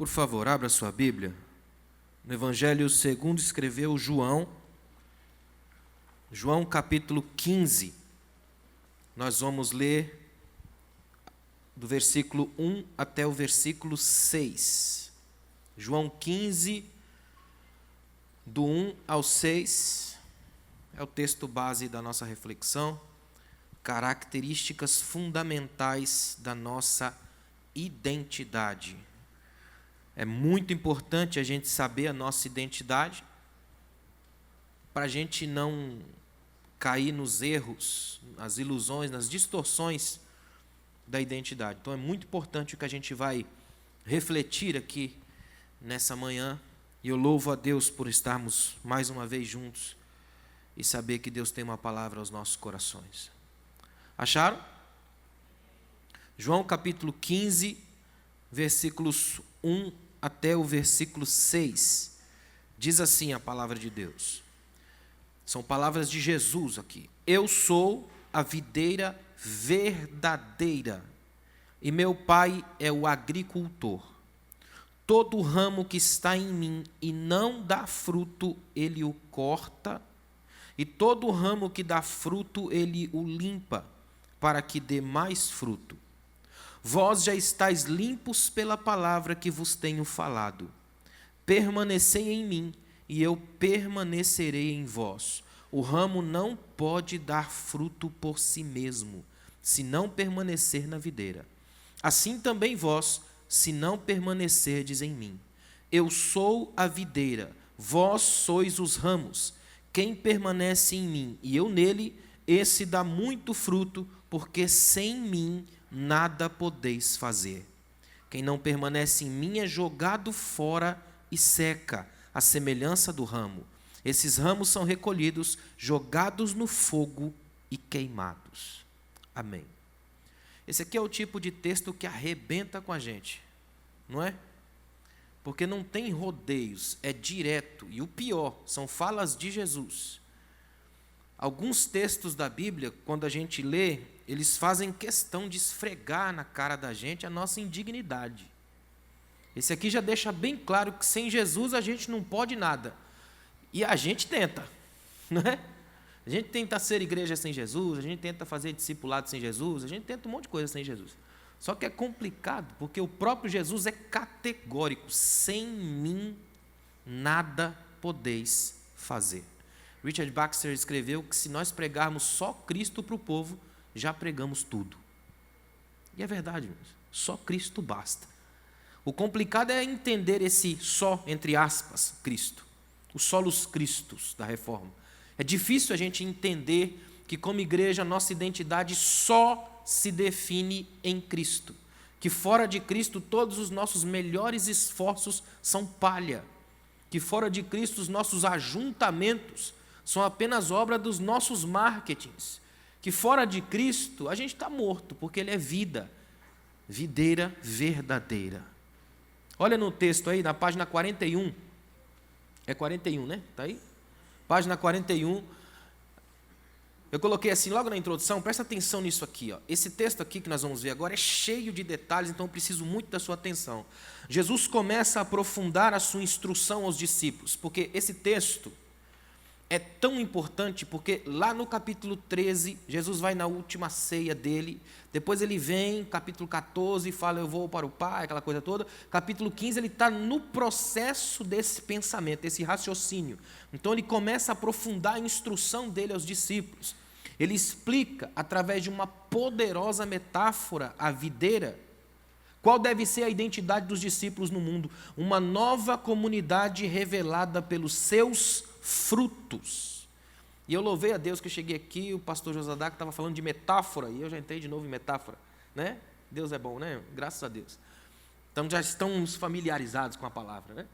favor, abra sua Bíblia. No Evangelho segundo escreveu João capítulo 15. Nós vamos ler do versículo 1 até o versículo 6. João 15, do 1 ao 6, é o texto base da nossa reflexão. Características fundamentais da nossa identidade. É muito importante a gente saber a nossa identidade, para a gente não cair nos erros, nas ilusões, nas distorções da identidade. Então é muito importante o que a gente vai refletir aqui nessa manhã. E eu louvo a Deus por estarmos mais uma vez juntos e saber que Deus tem uma palavra aos nossos corações. Acharam? João capítulo 15, versículos 1 até o versículo 6. Diz assim a palavra de Deus. São palavras de Jesus aqui. Eu sou a videira verdadeira, e meu Pai é o agricultor. Todo ramo que está em mim e não dá fruto, ele o corta, e todo ramo que dá fruto, ele o limpa, para que dê mais fruto. Vós já estáis limpos pela palavra que vos tenho falado. Permanecei em mim, e eu permanecerei em vós. O ramo não pode dar fruto por si mesmo, se não permanecer na videira. Assim também vós, se não permanecerdes em mim. Eu sou a videira, vós sois os ramos. Quem permanece em mim e eu nele, esse dá muito fruto, porque sem mim nada podeis fazer. Quem não permanece em mim é jogado fora e seca, à semelhança do ramo. Esses ramos são recolhidos, jogados no fogo e queimados. Amém. Esse aqui é o tipo de texto que arrebenta com a gente, não é? Porque não tem rodeios, é direto. E o pior, são falas de Jesus. Alguns textos da Bíblia, quando a gente lê, eles fazem questão de esfregar na cara da gente a nossa indignidade. Esse aqui já deixa bem claro que sem Jesus a gente não pode nada. E a gente tenta, não é? A gente tenta ser igreja sem Jesus, a gente tenta fazer discipulado sem Jesus, a gente tenta um monte de coisa sem Jesus. Só que é complicado, porque o próprio Jesus é categórico. Sem mim nada podeis fazer. Richard Baxter escreveu que se nós pregarmos só Cristo para o povo, já pregamos tudo. E é verdade, meus. Só Cristo basta. O complicado é entender esse só, entre aspas, Cristo. Os solos Cristos da reforma. É difícil a gente entender que, como igreja, nossa identidade só se define em Cristo. Que fora de Cristo, todos os nossos melhores esforços são palha. Que fora de Cristo, os nossos ajuntamentos são apenas obra dos nossos marketings. Que fora de Cristo, a gente está morto, porque Ele é vida. Videira verdadeira. Olha no texto aí, na página 41. É 41, né? Está aí? Página 41. Eu coloquei assim logo na introdução, presta atenção nisso aqui. Ó. Esse texto aqui que nós vamos ver agora é cheio de detalhes, então eu preciso muito da sua atenção. Jesus começa a aprofundar a sua instrução aos discípulos, porque esse texto é tão importante, porque lá no capítulo 13, Jesus vai na última ceia dele, depois ele vem, capítulo 14, fala, eu vou para o Pai, aquela coisa toda. Capítulo 15, ele está no processo desse pensamento, desse raciocínio. Então ele começa a aprofundar a instrução dele aos discípulos. Ele explica, através de uma poderosa metáfora, a videira, qual deve ser a identidade dos discípulos no mundo. Uma nova comunidade revelada pelos seus frutos. E eu louvei a Deus que eu cheguei aqui, o pastor Josadac estava falando de metáfora, e eu já entrei de novo em metáfora, né? Deus é bom, né? Graças a Deus. Então já estamos familiarizados com a palavra, né?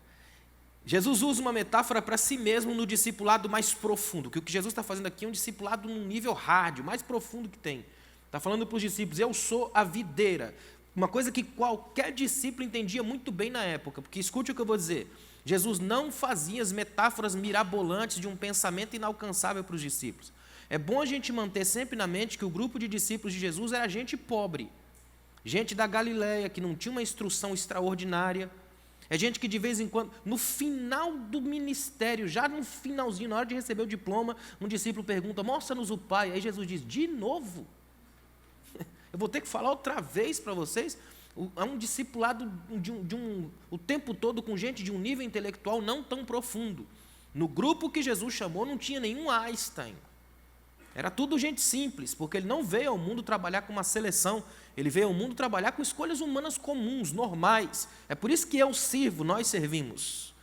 Jesus usa uma metáfora para si mesmo no discipulado mais profundo, que o que Jesus está fazendo aqui é um discipulado num nível hard, mais profundo que tem. Está falando para os discípulos, eu sou a videira. Uma coisa que qualquer discípulo entendia muito bem na época, porque escute o que eu vou dizer. Jesus não fazia as metáforas mirabolantes de um pensamento inalcançável para os discípulos. É bom a gente manter sempre na mente que o grupo de discípulos de Jesus era gente pobre, gente da Galileia, que não tinha uma instrução extraordinária, É gente que de vez em quando, no final do ministério, já no finalzinho, na hora de receber o diploma, um discípulo pergunta, mostra-nos o Pai. Aí Jesus diz, de novo? Eu vou ter que falar outra vez para vocês? É um discipulado o tempo todo com gente de um nível intelectual não tão profundo. No grupo que Jesus chamou não tinha nenhum Einstein. Era tudo gente simples, porque ele não veio ao mundo trabalhar com uma seleção, ele veio ao mundo trabalhar com escolhas humanas comuns, normais. É por isso que eu sirvo, nós servimos.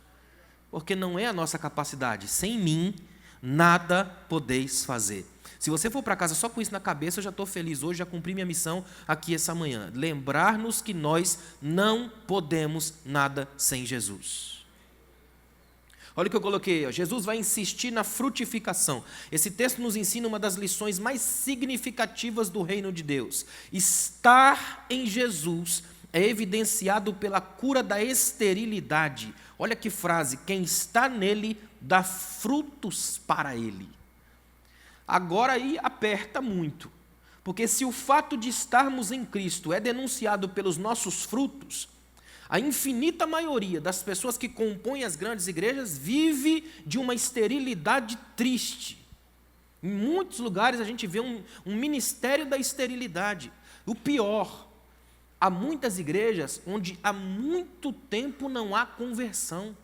Porque não é a nossa capacidade. Sem mim, nada podeis fazer. Se você for para casa só com isso na cabeça, eu já estou feliz hoje, já cumpri minha missão aqui essa manhã. Lembrar-nos que nós não podemos nada sem Jesus. Olha o que eu coloquei, ó. Jesus vai insistir na frutificação. Esse texto nos ensina uma das lições mais significativas do reino de Deus. Estar em Jesus é evidenciado pela cura da esterilidade. Olha que frase, quem está nele dá frutos para ele. Agora aí aperta muito, porque se o fato de estarmos em Cristo é denunciado pelos nossos frutos, a infinita maioria das pessoas que compõem as grandes igrejas vive de uma esterilidade triste. Em muitos lugares a gente vê um ministério da esterilidade. O pior, há muitas igrejas onde há muito tempo não há conversão.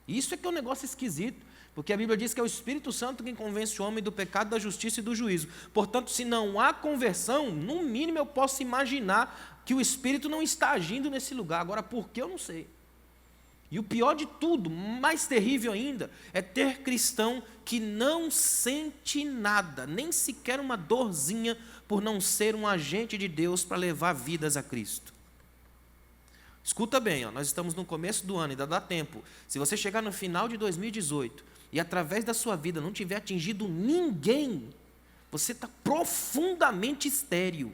Isso é que é um negócio esquisito, porque a Bíblia diz que é o Espírito Santo quem convence o homem do pecado, da justiça e do juízo. Portanto, se não há conversão, no mínimo eu posso imaginar que o Espírito não está agindo nesse lugar. Agora, por que eu não sei? E o pior de tudo, mais terrível ainda, é ter cristão que não sente nada, nem sequer uma dorzinha, por não ser um agente de Deus para levar vidas a Cristo. Escuta bem, ó, nós estamos no começo do ano, ainda dá tempo. Se você chegar no final de 2018 e através da sua vida não tiver atingido ninguém, você está profundamente estéril.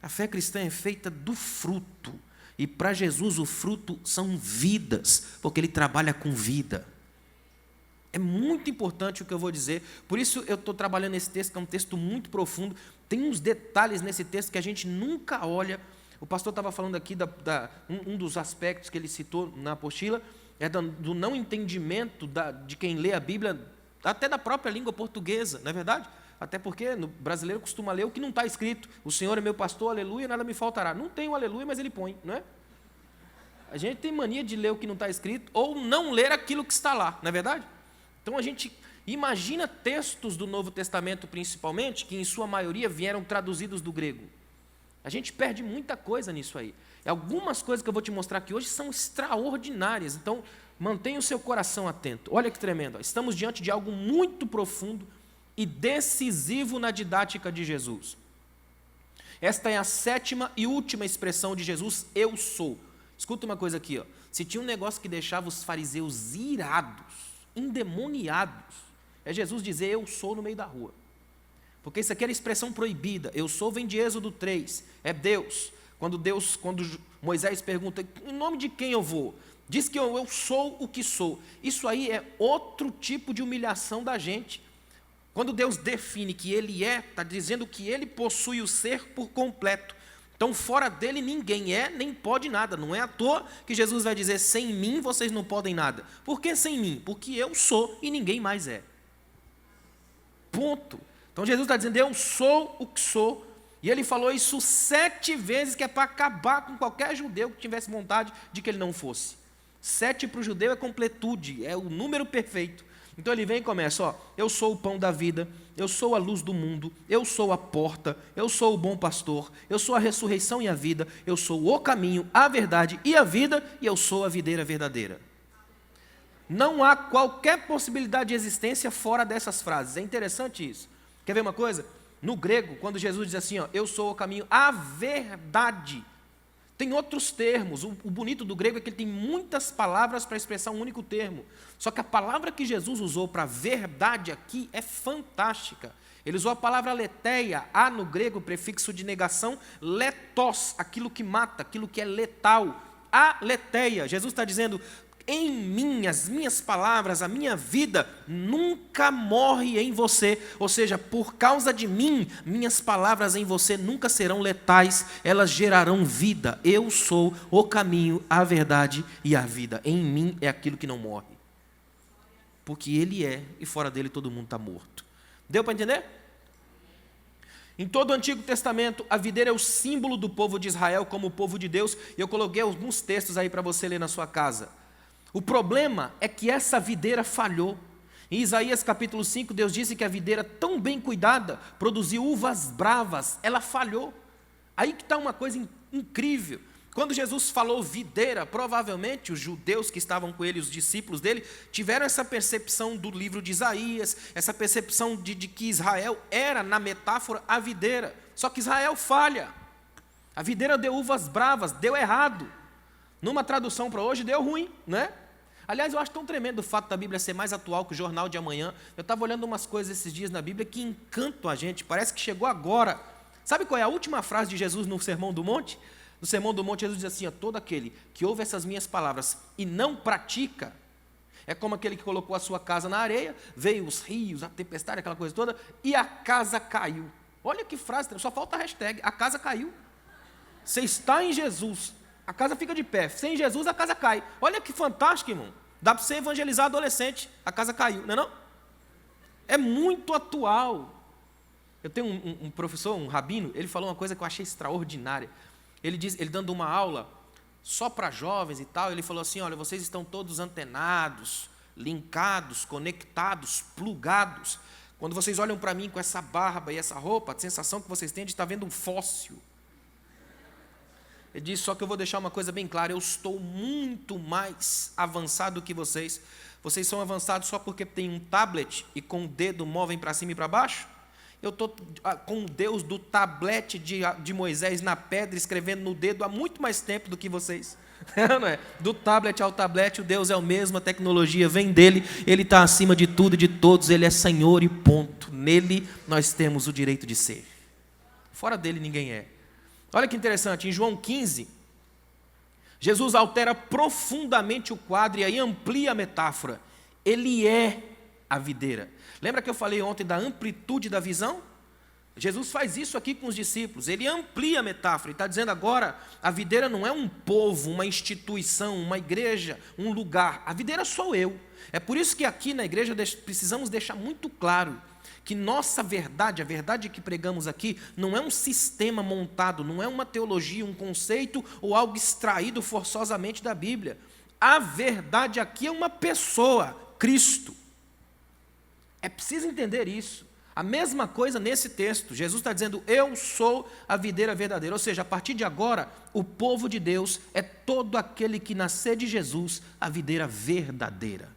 A fé cristã é feita do fruto. E para Jesus o fruto são vidas, porque Ele trabalha com vida. É muito importante o que eu vou dizer. Por isso eu estou trabalhando nesse texto, que é um texto muito profundo. Tem uns detalhes nesse texto que a gente nunca olha. O pastor estava falando aqui, um dos aspectos que ele citou na apostila, é do não entendimento de quem lê a Bíblia, até da própria língua portuguesa, não é verdade? Até porque o brasileiro costuma ler o que não está escrito. O Senhor é meu pastor, aleluia, nada me faltará. Não tem o aleluia, mas ele põe, não é? A gente tem mania de ler o que não está escrito ou não ler aquilo que está lá, não é verdade? Então a gente imagina textos do Novo Testamento, principalmente, que em sua maioria vieram traduzidos do grego. A gente perde muita coisa nisso aí. Algumas coisas que eu vou te mostrar aqui hoje são extraordinárias. Então, mantenha o seu coração atento. Olha que tremendo. Estamos diante de algo muito profundo e decisivo na didática de Jesus. Esta é a 7ª e última expressão de Jesus, eu sou. Escuta uma coisa aqui, ó. Se tinha um negócio que deixava os fariseus irados, endemoniados, é Jesus dizer eu sou no meio da rua. Porque isso aqui era expressão proibida. Eu sou vem de Êxodo 3, é Deus. Quando Moisés pergunta, em nome de quem eu vou? Diz que eu sou o que sou. Isso aí é outro tipo de humilhação da gente. Quando Deus define que Ele é, está dizendo que Ele possui o ser por completo. Então, fora dele, ninguém é, nem pode nada. Não é à toa que Jesus vai dizer, sem mim vocês não podem nada. Por que sem mim? Porque eu sou e ninguém mais é. Ponto. Então, Jesus está dizendo, eu sou o que sou. E Ele falou isso 7 vezes, que é para acabar com qualquer judeu que tivesse vontade de que Ele não fosse. 7 para o judeu é completude, é o número perfeito. Então ele vem e começa, ó, eu sou o pão da vida, eu sou a luz do mundo, eu sou a porta, eu sou o bom pastor, eu sou a ressurreição e a vida, eu sou o caminho, a verdade e a vida, e eu sou a videira verdadeira. Não há qualquer possibilidade de existência fora dessas frases. É interessante isso. Quer ver uma coisa? No grego, quando Jesus diz assim, ó, eu sou o caminho, a verdade, tem outros termos. O bonito do grego é que ele tem muitas palavras para expressar um único termo. Só que a palavra que Jesus usou para verdade aqui é fantástica. Ele usou a palavra aletheia, a no grego, prefixo de negação, letos, aquilo que mata, aquilo que é letal. Aletheia. Jesus está dizendo, em mim, as minhas palavras, a minha vida nunca morre em você. Ou seja, por causa de mim, minhas palavras em você nunca serão letais, elas gerarão vida. Eu sou o caminho, a verdade e a vida. Em mim é aquilo que não morre. Porque Ele é, e fora dele todo mundo está morto. Deu para entender? Em todo o Antigo Testamento, a videira é o símbolo do povo de Israel como o povo de Deus. E eu coloquei alguns textos aí para você ler na sua casa. O problema é que essa videira falhou. Em Isaías capítulo 5, Deus disse que a videira tão bem cuidada produziu uvas bravas. Ela falhou. Aí que está uma coisa incrível. Quando Jesus falou videira, provavelmente os judeus que estavam com ele, os discípulos dele, tiveram essa percepção do livro de Isaías, essa percepção de que Israel era, na metáfora, a videira. Só que Israel falha. A videira deu uvas bravas, deu errado. Numa tradução para hoje, deu ruim, né? Aliás, eu acho tão tremendo o fato da Bíblia ser mais atual que o Jornal de Amanhã. Eu estava olhando umas coisas esses dias na Bíblia que encantam a gente, parece que chegou agora. Sabe qual é a última frase de Jesus no Sermão do Monte? No Sermão do Monte, Jesus diz assim, todo aquele que ouve essas minhas palavras e não pratica, é como aquele que colocou a sua casa na areia, veio os rios, a tempestade, aquela coisa toda, e a casa caiu. Olha que frase, só falta a hashtag, a casa caiu. Você está em Jesus, a casa fica de pé. Sem Jesus, a casa cai. Olha que fantástico, irmão. Dá para você evangelizar adolescente, a casa caiu, não é não? É muito atual. Eu tenho um professor, um rabino, ele falou uma coisa que eu achei extraordinária. Ele dando uma aula só para jovens e tal, ele falou assim, olha, vocês estão todos antenados, linkados, conectados, plugados. Quando vocês olham para mim com essa barba e essa roupa, a sensação que vocês têm é de estar vendo um fóssil. Ele disse, só que eu vou deixar uma coisa bem clara, eu estou muito mais avançado que vocês. Vocês são avançados só porque tem um tablet e com o dedo movem para cima e para baixo? Eu estou com o Deus do tablete de Moisés na pedra, escrevendo no dedo há muito mais tempo do que vocês. Não é? Do tablet ao tablete, o Deus é o mesmo, a tecnologia vem dele, ele está acima de tudo e de todos, ele é Senhor e ponto. Nele nós temos o direito de ser. Fora dele ninguém é. Olha que interessante, em João 15, Jesus altera profundamente o quadro e aí amplia a metáfora. Ele é a videira. Lembra que eu falei ontem da amplitude da visão? Jesus faz isso aqui com os discípulos, ele amplia a metáfora, ele está dizendo agora, a videira não é um povo, uma instituição, uma igreja, um lugar, a videira sou eu. É por isso que aqui na igreja precisamos deixar muito claro que nossa verdade, a verdade que pregamos aqui, não é um sistema montado, não é uma teologia, um conceito ou algo extraído forçosamente da Bíblia. A verdade aqui é uma pessoa, Cristo. É preciso entender isso. A mesma coisa nesse texto. Jesus está dizendo, eu sou a videira verdadeira. Ou seja, a partir de agora, o povo de Deus é todo aquele que nascer de Jesus, a videira verdadeira.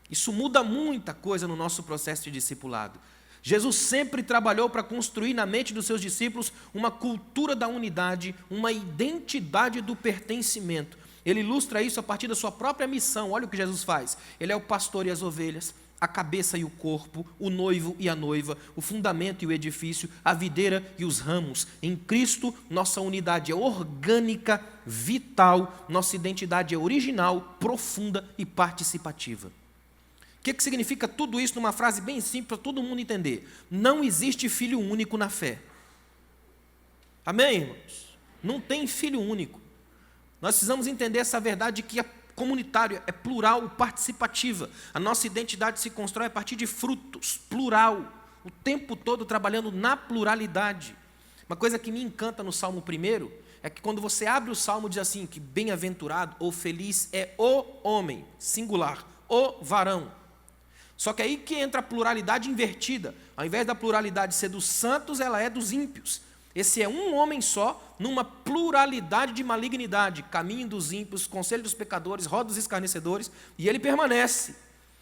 Isso muda muita coisa no nosso processo de discipulado. Jesus sempre trabalhou para construir na mente dos seus discípulos uma cultura da unidade, uma identidade do pertencimento. Ele ilustra isso a partir da sua própria missão. Olha o que Jesus faz. Ele é o pastor e as ovelhas, a cabeça e o corpo, o noivo e a noiva, o fundamento e o edifício, a videira e os ramos. Em Cristo, nossa unidade é orgânica, vital, nossa identidade é original, profunda e participativa. O que significa tudo isso numa frase bem simples para todo mundo entender? Não existe filho único na fé. Amém, irmãos? Não tem filho único. Nós precisamos entender essa verdade que é comunitária, é plural, participativa. A nossa identidade se constrói a partir de frutos, plural, o tempo todo trabalhando na pluralidade. Uma coisa que me encanta no Salmo 1 é que quando você abre o Salmo diz assim, que bem-aventurado ou feliz é o homem, singular, o varão. Só que aí que entra a pluralidade invertida. Ao invés da pluralidade ser dos santos, ela é dos ímpios. Esse é um homem só, numa pluralidade de malignidade, caminho dos ímpios, conselho dos pecadores, roda dos escarnecedores, e ele permanece.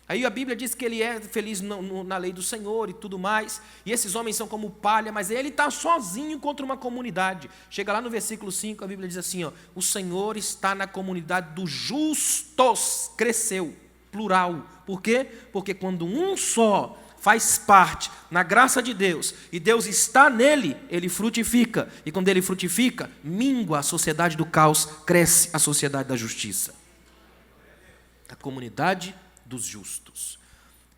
Aí a Bíblia diz que ele é feliz na lei do Senhor e tudo mais, e esses homens são como palha, mas ele está sozinho contra uma comunidade. Chega lá no versículo 5, a Bíblia diz assim, ó, o Senhor está na comunidade dos justos, cresceu, plural. Por quê? Porque quando um só faz parte na graça de Deus e Deus está nele, ele frutifica. E quando ele frutifica, mingua a sociedade do caos, cresce a sociedade da justiça. a comunidade dos justos.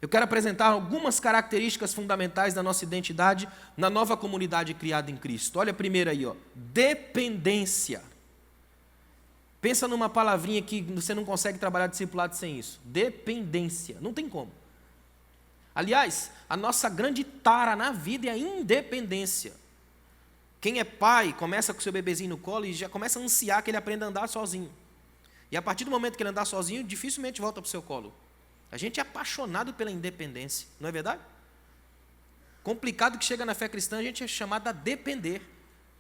Eu quero apresentar algumas características fundamentais da nossa identidade na nova comunidade criada em Cristo. Olha a primeira aí, ó, dependência. Pensa numa palavrinha que você não consegue trabalhar discipulado sem isso. Dependência. Não tem como. Aliás, a nossa grande tara na vida é a independência. Quem é pai começa com seu bebezinho no colo e já começa a ansiar que ele aprenda a andar sozinho. E a partir do momento que ele andar sozinho, dificilmente volta para o seu colo. A gente é apaixonado pela independência, não é verdade? Complicado que chega na fé cristã, a gente é chamado a depender,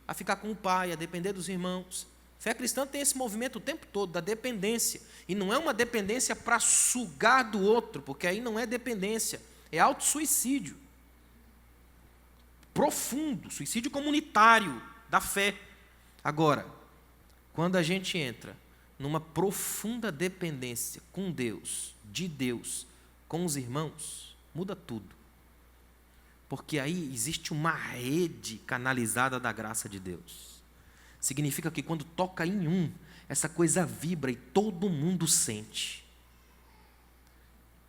a ficar com o pai, a depender dos irmãos. Fé cristã tem esse movimento o tempo todo, da dependência. E não é uma dependência para sugar do outro, porque aí não é dependência, é autossuicídio. Profundo, suicídio comunitário da fé. Agora, quando a gente entra numa profunda dependência com Deus, de Deus, com os irmãos, muda tudo. Porque aí existe uma rede canalizada da graça de Deus. Significa que quando toca em um, essa coisa vibra e todo mundo sente.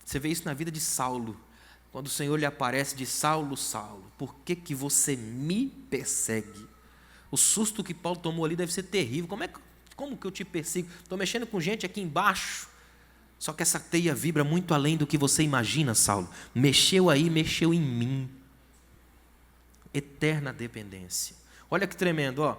Você vê isso na vida de Saulo. Quando o Senhor lhe aparece de Saulo, Saulo, por que você me persegue? O susto que Paulo tomou ali deve ser terrível. Como que eu te persigo? Estou mexendo com gente aqui embaixo. Só que essa teia vibra muito além do que você imagina, Saulo. Mexeu aí, mexeu em mim. Eterna dependência. Olha que tremendo, ó.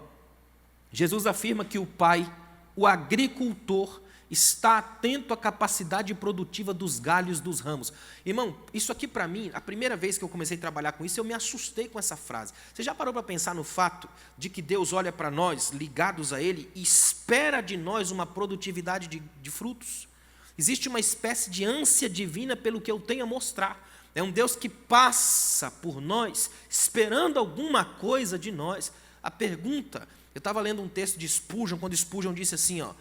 Jesus afirma que o Pai, o agricultor, está atento à capacidade produtiva dos galhos dos ramos. Irmão, isso aqui para mim, a primeira vez que eu comecei a trabalhar com isso, eu me assustei com essa frase. Você já parou para pensar no fato de que Deus olha para nós, ligados a Ele, e espera de nós uma produtividade de frutos? Existe uma espécie de ânsia divina pelo que eu tenho a mostrar. É um Deus que passa por nós, esperando alguma coisa de nós. A pergunta, eu estava lendo um texto de Spurgeon, quando Spurgeon disse assim, ó,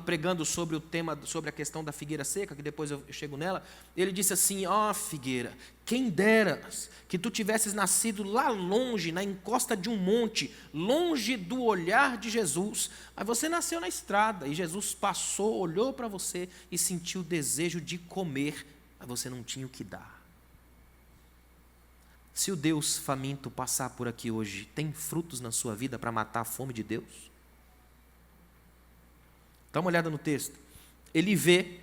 pregando sobre o tema, sobre a questão da figueira seca, que depois eu chego nela, ele disse assim, ó figueira, quem deras que tu tivesses nascido lá longe, na encosta de um monte, longe do olhar de Jesus, mas você nasceu na estrada, e Jesus passou, olhou para você e sentiu o desejo de comer, mas você não tinha o que dar. Se o Deus faminto passar por aqui hoje, tem frutos na sua vida para matar a fome de Deus? Dá uma olhada no texto. Ele vê,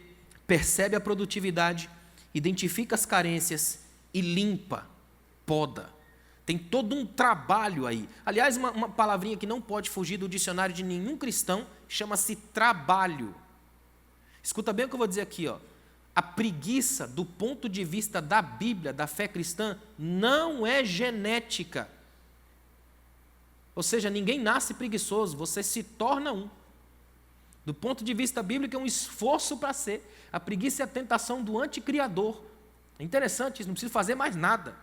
percebe a produtividade, identifica as carências e limpa, poda. Tem todo um trabalho aí. Aliás, uma palavrinha que não pode fugir do dicionário de nenhum cristão, chama-se trabalho. Escuta bem o que eu vou dizer aqui, ó. A preguiça, do ponto de vista da Bíblia, da fé cristã, não é genética. Ou seja, ninguém nasce preguiçoso, você se torna um. Do ponto de vista bíblico, é um esforço para ser. A preguiça é a tentação do anticriador. É interessante isso, não precisa fazer mais nada.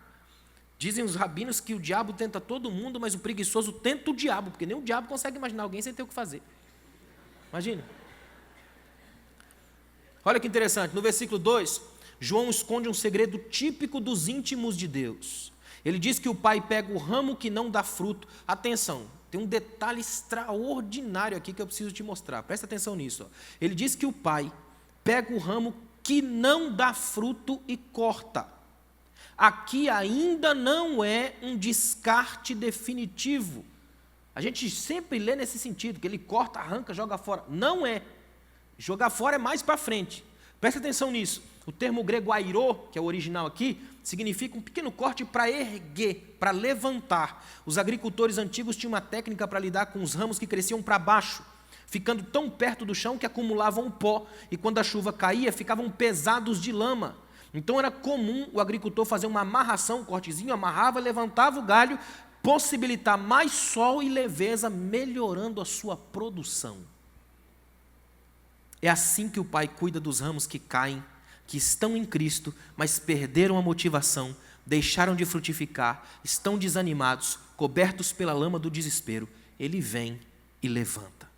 Dizem os rabinos que o diabo tenta todo mundo, mas o preguiçoso tenta o diabo, porque nem o diabo consegue imaginar alguém sem ter o que fazer. Imagina. Olha que interessante, no versículo 2, João esconde um segredo típico dos íntimos de Deus. Ele diz que o pai pega o ramo que não dá fruto. Atenção, tem um detalhe extraordinário aqui que eu preciso te mostrar. Presta atenção nisso. Ó. Ele diz que o pai pega o ramo que não dá fruto e corta. Aqui ainda não é um descarte definitivo. A gente sempre lê nesse sentido, que ele corta, arranca, joga fora. Não é. Jogar fora é mais para frente. Presta atenção nisso. O termo grego airô, que é o original aqui, significa um pequeno corte para erguer, para levantar. Os agricultores antigos tinham uma técnica para lidar com os ramos que cresciam para baixo, ficando tão perto do chão que acumulavam pó, e quando a chuva caía, ficavam pesados de lama. Então era comum o agricultor fazer uma amarração, um cortezinho, amarrava, levantava o galho, possibilitar mais sol e leveza, melhorando a sua produção. É assim que o Pai cuida dos ramos que caem, que estão em Cristo, mas perderam a motivação, deixaram de frutificar, estão desanimados, cobertos pela lama do desespero. Ele vem e levanta.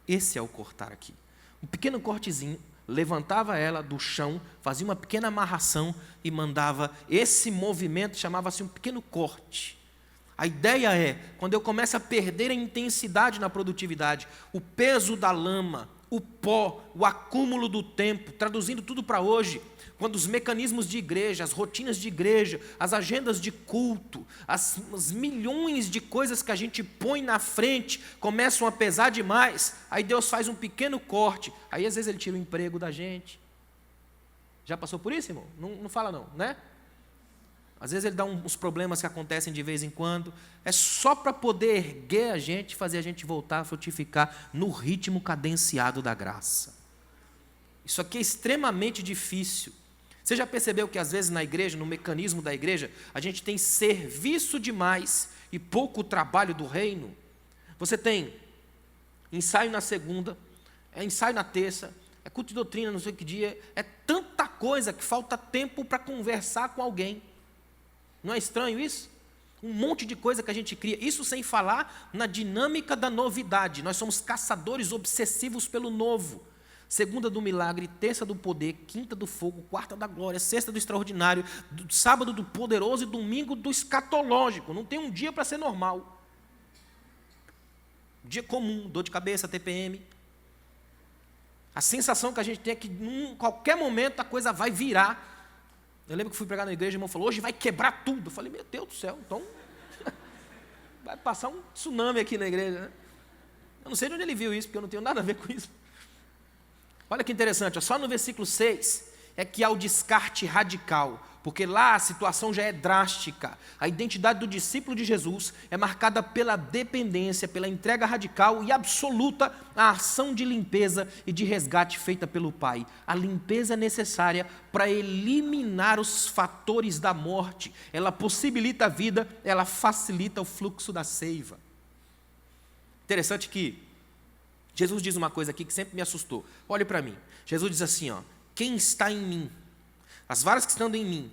Esse é o cortar aqui. Um pequeno cortezinho, levantava ela do chão, fazia uma pequena amarração e mandava. Esse movimento chamava-se um pequeno corte. A ideia é, quando eu começo a perder a intensidade na produtividade, o peso da lama, o pó, o acúmulo do tempo, traduzindo tudo para hoje, quando os mecanismos de igreja, as rotinas de igreja, as agendas de culto, as milhões de coisas que a gente põe na frente começam a pesar demais, aí Deus faz um pequeno corte, aí às vezes Ele tira o emprego da gente. Já passou por isso, irmão? Não fala não, né? Às vezes Ele dá uns problemas que acontecem de vez em quando, é só para poder erguer a gente, fazer a gente voltar a frutificar no ritmo cadenciado da graça. Isso aqui é extremamente difícil. Você já percebeu que às vezes na igreja, no mecanismo da igreja, a gente tem serviço demais e pouco trabalho do reino? Você tem ensaio na segunda, ensaio na terça, culto de doutrina, não sei que dia, é tanta coisa que falta tempo para conversar com alguém. Não é estranho isso? Um monte de coisa que a gente cria, isso sem falar na dinâmica da novidade. Nós somos caçadores obsessivos pelo novo. Segunda do milagre, terça do poder, quinta do fogo, quarta da glória, sexta do extraordinário, sábado do poderoso e domingo do escatológico. Não tem um dia para ser normal. Dia comum, dor de cabeça, TPM. A sensação que a gente tem é que em qualquer momento a coisa vai virar. Eu lembro que fui pregar na igreja, o irmão falou, hoje vai quebrar tudo. Eu falei, meu Deus do céu, então vai passar um tsunami aqui na igreja, né? Eu não sei de onde ele viu isso, porque eu não tenho nada a ver com isso. Olha que interessante, só no versículo 6 é que há o descarte radical, porque lá a situação já é drástica. A identidade do discípulo de Jesus é marcada pela dependência, pela entrega radical e absoluta à ação de limpeza e de resgate feita pelo Pai. A limpeza é necessária para eliminar os fatores da morte. Ela possibilita a vida, ela facilita o fluxo da seiva. Interessante que Jesus diz uma coisa aqui que sempre me assustou. Olhe para mim. Jesus diz assim, ó, quem está em mim, as varas que estão em mim,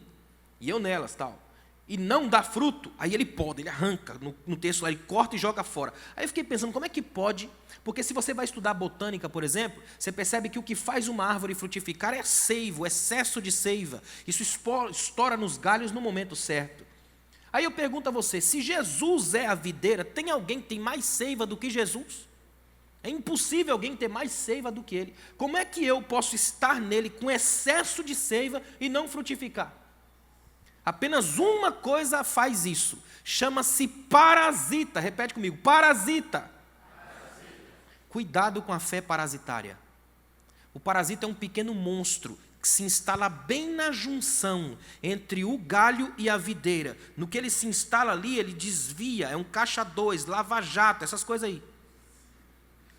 e eu nelas, tal, e não dá fruto, aí ele poda, ele arranca, no texto lá, ele corta e joga fora. Aí eu fiquei pensando, como é que pode? Porque se você vai estudar botânica, por exemplo, você percebe que o que faz uma árvore frutificar é seiva, o excesso de seiva. Isso estoura nos galhos no momento certo. Aí eu pergunto a você, se Jesus é a videira, tem alguém que tem mais seiva do que Jesus? É impossível alguém ter mais seiva do que ele. Como é que eu posso estar nele com excesso de seiva e não frutificar? Apenas uma coisa faz isso. Chama-se parasita. Repete comigo, parasita. Cuidado com a fé parasitária. O parasita é um pequeno monstro que se instala bem na junção entre o galho e a videira. No que ele se instala ali, ele desvia, é um caixa 2, lava-jato, essas coisas aí.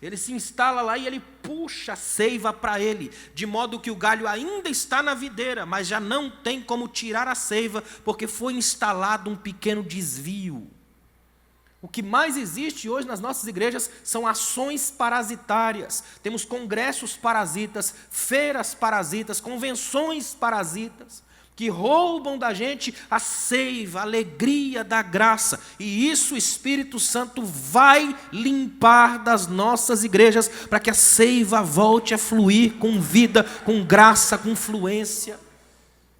Ele se instala lá e ele puxa a seiva para ele, de modo que o galho ainda está na videira, mas já não tem como tirar a seiva, porque foi instalado um pequeno desvio. O que mais existe hoje nas nossas igrejas são ações parasitárias. Temos congressos parasitas, feiras parasitas, convenções parasitas, que roubam da gente a seiva, a alegria da graça. E isso o Espírito Santo vai limpar das nossas igrejas, para que a seiva volte a fluir com vida, com graça, com fluência,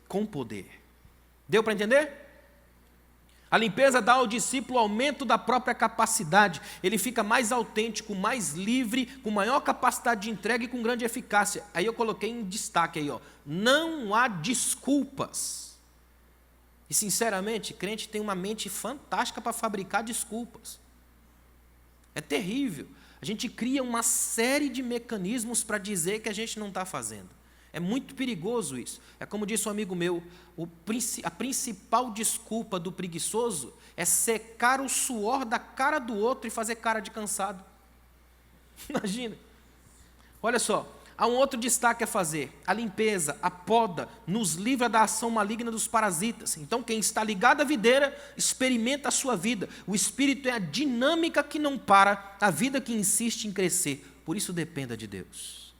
com poder. Deu para entender? A limpeza dá ao discípulo aumento da própria capacidade. Ele fica mais autêntico, mais livre, com maior capacidade de entrega e com grande eficácia. Aí eu coloquei em destaque aí, ó, não há desculpas. E sinceramente, crente tem uma mente fantástica para fabricar desculpas. É terrível. A gente cria uma série de mecanismos para dizer que a gente não está fazendo. É muito perigoso isso. É como disse um amigo meu, a principal desculpa do preguiçoso é secar o suor da cara do outro e fazer cara de cansado. Imagina. Olha só, há um outro destaque a fazer. A limpeza, a poda, nos livra da ação maligna dos parasitas. Então quem está ligado à videira, experimenta a sua vida. O Espírito é a dinâmica que não para, a vida que insiste em crescer. Por isso dependa de Deus.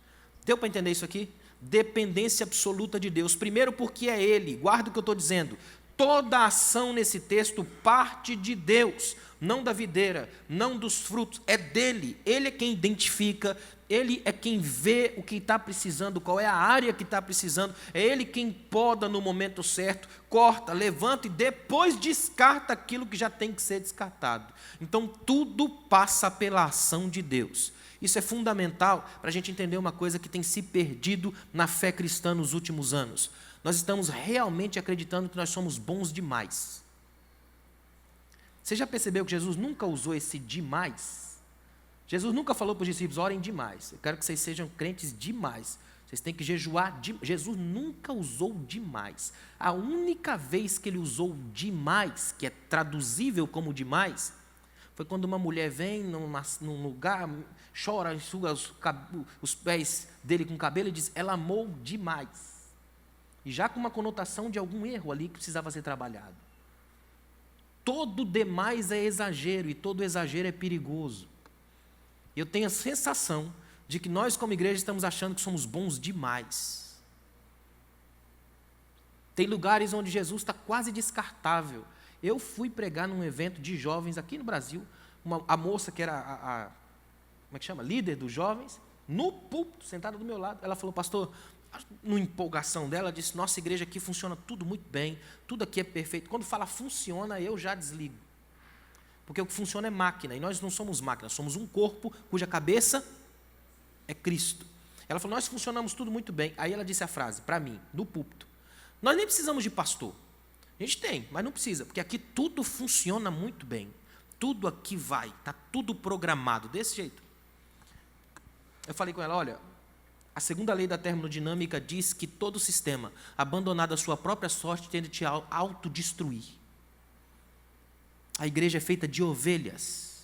Deu para entender isso aqui? Dependência absoluta de Deus. Primeiro porque é Ele, guarda o que eu estou dizendo, toda a ação nesse texto parte de Deus, não da videira, não dos frutos, é dEle. Ele é quem identifica, Ele é quem vê o que está precisando, qual é a área que está precisando, é Ele quem poda no momento certo, corta, levanta e depois descarta aquilo que já tem que ser descartado. Então tudo passa pela ação de Deus. Isso é fundamental para a gente entender uma coisa que tem se perdido na fé cristã nos últimos anos. Nós estamos realmente acreditando que nós somos bons demais. Você já percebeu que Jesus nunca usou esse demais? Jesus nunca falou para os discípulos, orem demais. Eu quero que vocês sejam crentes demais. Vocês têm que jejuar. Jesus nunca usou demais. A única vez que ele usou demais, que é traduzível como demais, foi quando uma mulher vem num lugar, chora, enxuga os pés dele com cabelo e diz, ela amou demais. E já com uma conotação de algum erro ali que precisava ser trabalhado. Todo demais é exagero e todo exagero é perigoso. Eu tenho a sensação de que nós como igreja estamos achando que somos bons demais. Tem lugares onde Jesus está quase descartável. Eu fui pregar num evento de jovens aqui no Brasil, a moça que era como é que chama? Líder dos jovens, no púlpito, sentada do meu lado, ela falou, pastor, numa empolgação dela, disse, nossa igreja aqui funciona tudo muito bem, tudo aqui é perfeito. Quando fala funciona, eu já desligo. Porque o que funciona é máquina, e nós não somos máquinas, somos um corpo cuja cabeça é Cristo. Ela falou, nós funcionamos tudo muito bem. Aí ela disse a frase, para mim, no púlpito, nós nem precisamos de pastor. A gente tem, mas não precisa, porque aqui tudo funciona muito bem. Tudo aqui vai, está tudo programado, desse jeito. Eu falei com ela, olha, a segunda lei da termodinâmica diz que todo sistema, abandonado à sua própria sorte, tende a te autodestruir. A igreja é feita de ovelhas.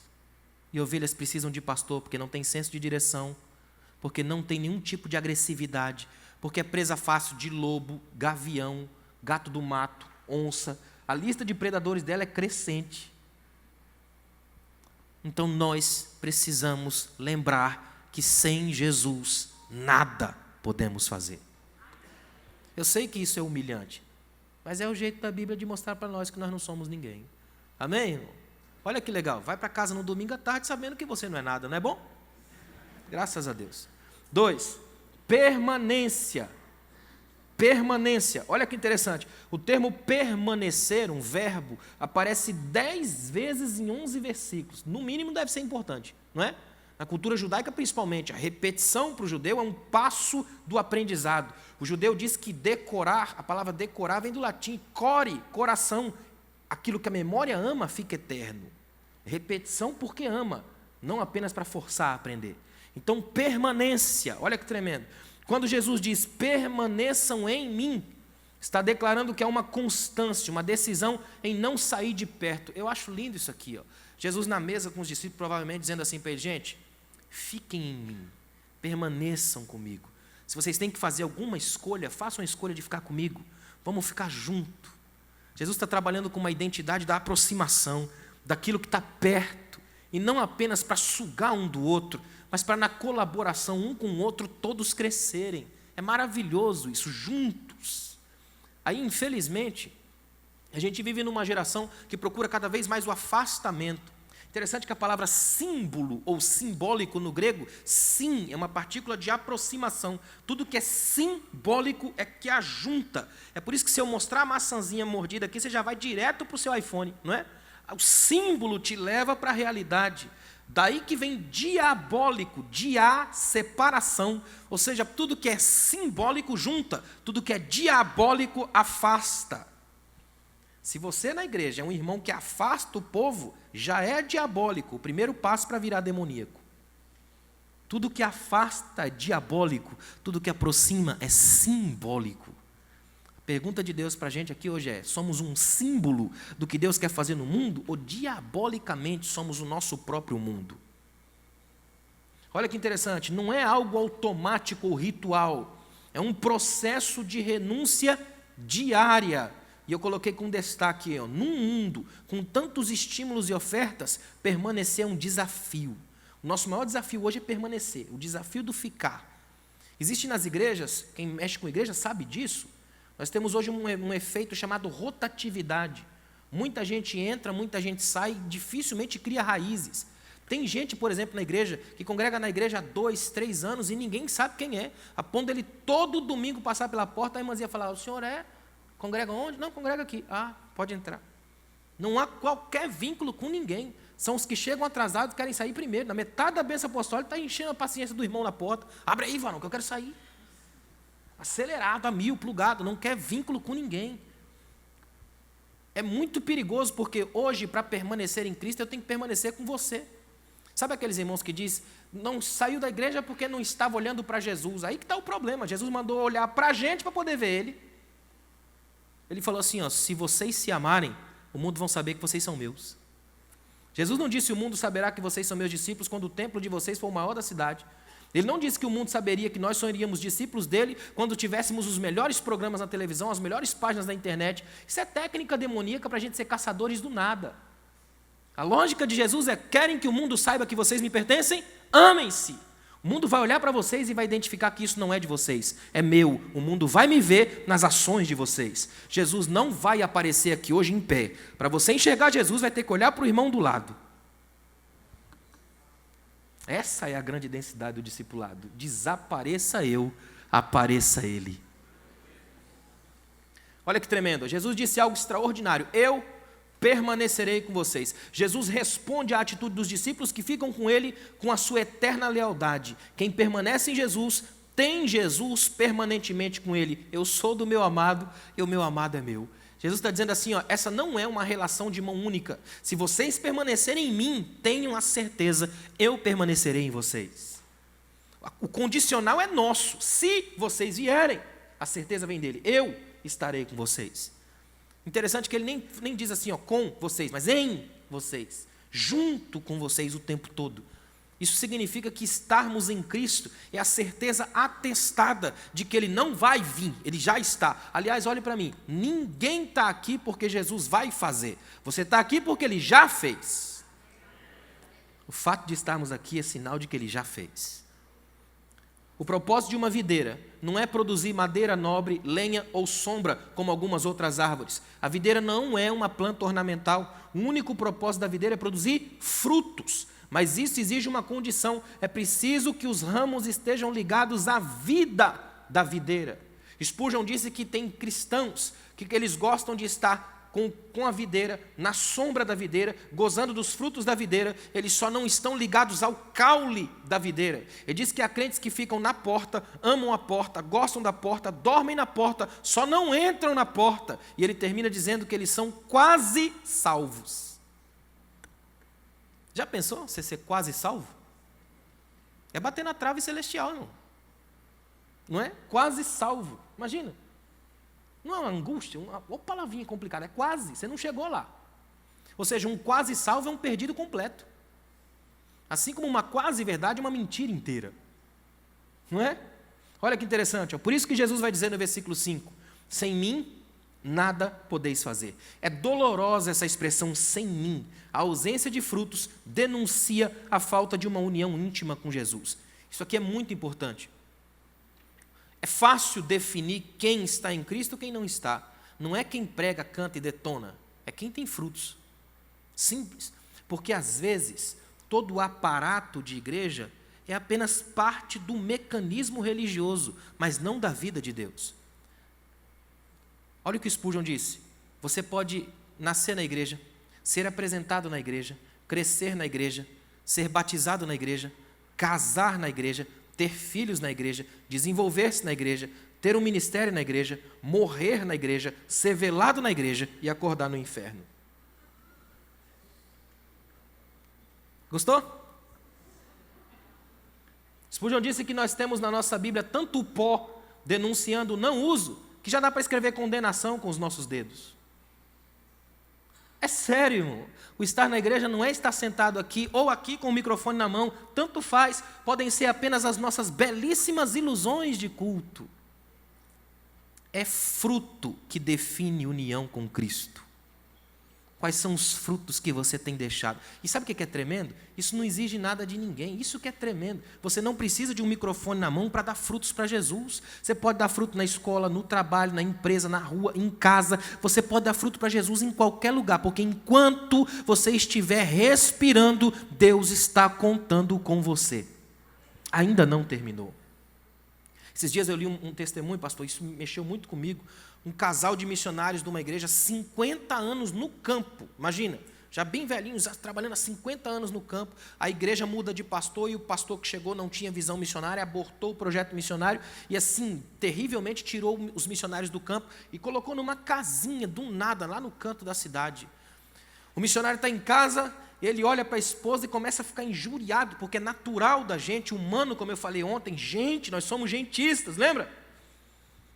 E ovelhas precisam de pastor, porque não tem senso de direção, porque não tem nenhum tipo de agressividade, porque é presa fácil de lobo, gavião, gato do mato, onça. A lista de predadores dela é crescente. Então nós precisamos lembrar que sem Jesus nada podemos fazer. Eu sei que isso é humilhante, mas é o jeito da Bíblia de mostrar para nós que nós não somos ninguém. Amém, irmão? Olha que legal, vai para casa no domingo à tarde sabendo que você não é nada, não é bom? Graças a Deus. 2, permanência. Permanência, olha que interessante, o termo permanecer, um verbo, aparece 10 vezes em 11 versículos, no mínimo deve ser importante, não é? Na cultura judaica principalmente, a repetição para o judeu é um passo do aprendizado. O judeu diz que decorar, a palavra decorar vem do latim, core, coração, aquilo que a memória ama fica eterno. Repetição porque ama, não apenas para forçar a aprender. Então permanência, olha que tremendo. Quando Jesus diz, permaneçam em mim, está declarando que é uma constância, uma decisão em não sair de perto. Eu acho lindo isso aqui. Ó. Jesus na mesa com os discípulos, provavelmente dizendo assim para eles, gente, fiquem em mim, permaneçam comigo. Se vocês têm que fazer alguma escolha, façam a escolha de ficar comigo. Vamos ficar junto. Jesus está trabalhando com uma identidade da aproximação, daquilo que está perto, e não apenas para sugar um do outro, mas para na colaboração um com o outro todos crescerem. É maravilhoso isso, juntos. Aí, infelizmente, a gente vive numa geração que procura cada vez mais o afastamento. Interessante que a palavra símbolo ou simbólico no grego, sim, é uma partícula de aproximação. Tudo que é simbólico é que ajunta. É por isso que se eu mostrar a maçãzinha mordida aqui, você já vai direto para o seu iPhone, não é? O símbolo te leva para a realidade. Daí que vem diabólico, separação, ou seja, tudo que é simbólico junta, tudo que é diabólico afasta. Se você na igreja é um irmão que afasta o povo, já é diabólico, o primeiro passo para virar demoníaco. Tudo que afasta é diabólico, tudo que aproxima é simbólico. A pergunta de Deus para a gente aqui hoje é, somos um símbolo do que Deus quer fazer no mundo ou diabolicamente somos o nosso próprio mundo? Olha que interessante, não é algo automático ou ritual, é um processo de renúncia diária. E eu coloquei com destaque, num mundo com tantos estímulos e ofertas, permanecer é um desafio. O nosso maior desafio hoje é permanecer, o desafio do ficar. Existe nas igrejas, quem mexe com igreja sabe disso, nós temos hoje um efeito chamado rotatividade. Muita gente entra, muita gente sai, dificilmente cria raízes. Tem gente, por exemplo, na igreja, que congrega na igreja há 2, 3 anos e ninguém sabe quem é, a ponto dele todo domingo passar pela porta, a irmãzinha falar, o senhor congrega onde? Não, congrega aqui. Ah, pode entrar. Não há qualquer vínculo com ninguém. São os que chegam atrasados e querem sair primeiro. Na metade da bênção apostólica está enchendo a paciência do irmão na porta. Abre aí, varão, que eu quero sair. Acelerado, a 1000, plugado, não quer vínculo com ninguém. É muito perigoso, porque hoje, para permanecer em Cristo, eu tenho que permanecer com você. Sabe aqueles irmãos que dizem, não saiu da igreja porque não estava olhando para Jesus? Aí que está o problema. Jesus mandou olhar para a gente para poder ver Ele. Ele falou assim, ó, se vocês se amarem, o mundo vão saber que vocês são meus. Jesus não disse, o mundo saberá que vocês são meus discípulos quando o templo de vocês for o maior da cidade. Ele não disse que o mundo saberia que nós seríamos discípulos dele quando tivéssemos os melhores programas na televisão, as melhores páginas na internet. Isso é técnica demoníaca para a gente ser caçadores do nada. A lógica de Jesus é, querem que o mundo saiba que vocês me pertencem? Amem-se. O mundo vai olhar para vocês e vai identificar que isso não é de vocês, é meu. O mundo vai me ver nas ações de vocês. Jesus não vai aparecer aqui hoje em pé. Para você enxergar Jesus, vai ter que olhar para o irmão do lado. Essa é a grande densidade do discipulado. Desapareça eu, apareça ele. Olha que tremendo. Jesus disse algo extraordinário. Eu permanecerei com vocês. Jesus responde à atitude dos discípulos que ficam com ele com a sua eterna lealdade. Quem permanece em Jesus, tem Jesus permanentemente com ele. Eu sou do meu amado e o meu amado é meu. Jesus está dizendo assim, ó, essa não é uma relação de mão única. Se vocês permanecerem em mim, tenham a certeza, eu permanecerei em vocês. O condicional é nosso. Se vocês vierem, a certeza vem dele. Eu estarei com vocês. Interessante que ele nem diz assim, ó, com vocês, mas em vocês, junto com vocês o tempo todo. Isso significa que estarmos em Cristo é a certeza atestada de que Ele não vai vir, Ele já está. Aliás, olhe para mim, ninguém está aqui porque Jesus vai fazer. Você está aqui porque Ele já fez. O fato de estarmos aqui é sinal de que Ele já fez. O propósito de uma videira não é produzir madeira nobre, lenha ou sombra, como algumas outras árvores. A videira não é uma planta ornamental. O único propósito da videira é produzir frutos. Mas isso exige uma condição. É preciso que os ramos estejam ligados à vida da videira. Spurgeon disse que tem cristãos que eles gostam de estar com a videira, na sombra da videira, gozando dos frutos da videira, eles só não estão ligados ao caule da videira. Ele diz que há crentes que ficam na porta, amam a porta, gostam da porta, dormem na porta, só não entram na porta. E ele termina dizendo que eles são quase salvos. Já pensou você ser quase salvo? É bater na trave celestial, não é? Quase salvo, imagina. Não é uma angústia, uma palavrinha complicada, é quase, você não chegou lá. Ou seja, um quase salvo é um perdido completo. Assim como uma quase verdade é uma mentira inteira. Não é? Olha que interessante, ó. Por isso que Jesus vai dizer no versículo 5, sem mim nada podeis fazer. É dolorosa essa expressão sem mim. A ausência de frutos denuncia a falta de uma união íntima com Jesus. Isso aqui é muito importante. É fácil definir quem está em Cristo e quem não está. Não é quem prega, canta e detona. É quem tem frutos. Simples. Porque, às vezes, todo o aparato de igreja é apenas parte do mecanismo religioso, mas não da vida de Deus. Olha o que Spurgeon disse. Você pode nascer na igreja, ser apresentado na igreja, crescer na igreja, ser batizado na igreja, casar na igreja, ter filhos na igreja, desenvolver-se na igreja, ter um ministério na igreja, morrer na igreja, ser velado na igreja e acordar no inferno. Gostou? Spurgeon disse que nós temos na nossa Bíblia tanto pó denunciando o não uso, que já dá para escrever condenação com os nossos dedos. É sério, irmão. O estar na igreja não é estar sentado aqui ou aqui com o microfone na mão, tanto faz, podem ser apenas as nossas belíssimas ilusões de culto. É fruto que define união com Cristo. Quais são os frutos que você tem deixado? E sabe o que é tremendo? Isso não exige nada de ninguém, isso que é tremendo. Você não precisa de um microfone na mão para dar frutos para Jesus. Você pode dar fruto na escola, no trabalho, na empresa, na rua, em casa. Você pode dar fruto para Jesus em qualquer lugar, porque enquanto você estiver respirando, Deus está contando com você. Ainda não terminou. Esses dias eu li um testemunho, pastor, isso mexeu muito comigo. um casal de missionários de uma igreja, 50 anos no campo. Imagina, já bem velhinhos, já trabalhando há 50 anos no campo. A igreja muda de pastor e o pastor que chegou não tinha visão missionária, abortou o projeto missionário e assim, terrivelmente tirou os missionários do campo e colocou numa casinha do nada, lá no canto da cidade. O missionário está em casa, ele olha para a esposa e começa a ficar injuriado, porque é natural da gente, humano, como eu falei ontem, gente, nós somos gentistas, lembra?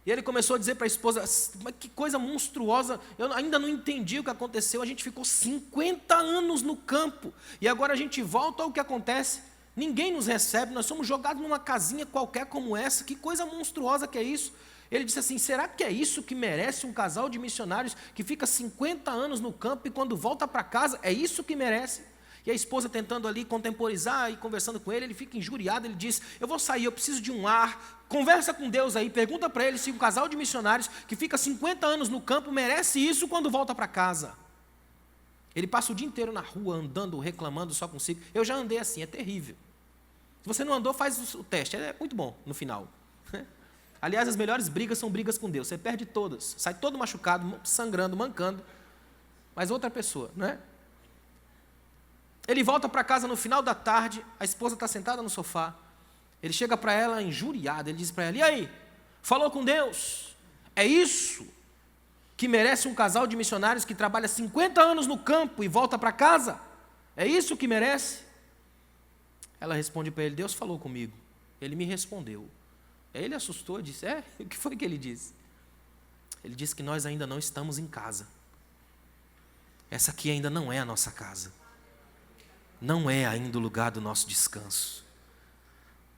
E ele começou a dizer para a esposa, mas que coisa monstruosa, eu ainda não entendi o que aconteceu, a gente ficou 50 anos no campo, e agora a gente volta ao que acontece, ninguém nos recebe, nós somos jogados numa casinha qualquer como essa, que coisa monstruosa que é isso? Ele disse assim, será que é isso que merece um casal de missionários que fica 50 anos no campo e quando volta para casa, é isso que merece? E a esposa tentando ali contemporizar e conversando com ele, ele fica injuriado, ele diz, eu vou sair, eu preciso de um ar, conversa com Deus aí, pergunta para ele se um casal de missionários que fica 50 anos no campo merece isso quando volta para casa. Ele passa o dia inteiro na rua, andando, reclamando só consigo. Eu já andei assim, é terrível. Se você não andou, faz o teste, é muito bom no final. Aliás, as melhores brigas são brigas com Deus, você perde todas, sai todo machucado, sangrando, mancando, mas outra pessoa, não é? Ele volta para casa no final da tarde, a esposa está sentada no sofá, ele chega para ela injuriado, ele diz para ela, e aí, falou com Deus? É isso que merece um casal de missionários que trabalha 50 anos no campo e volta para casa? É isso que merece? Ela responde para ele, Deus falou comigo, ele me respondeu. Aí ele assustou e disse, o que foi que ele disse? Ele disse que nós ainda não estamos em casa. Essa aqui ainda não é a nossa casa. Não é ainda o lugar do nosso descanso.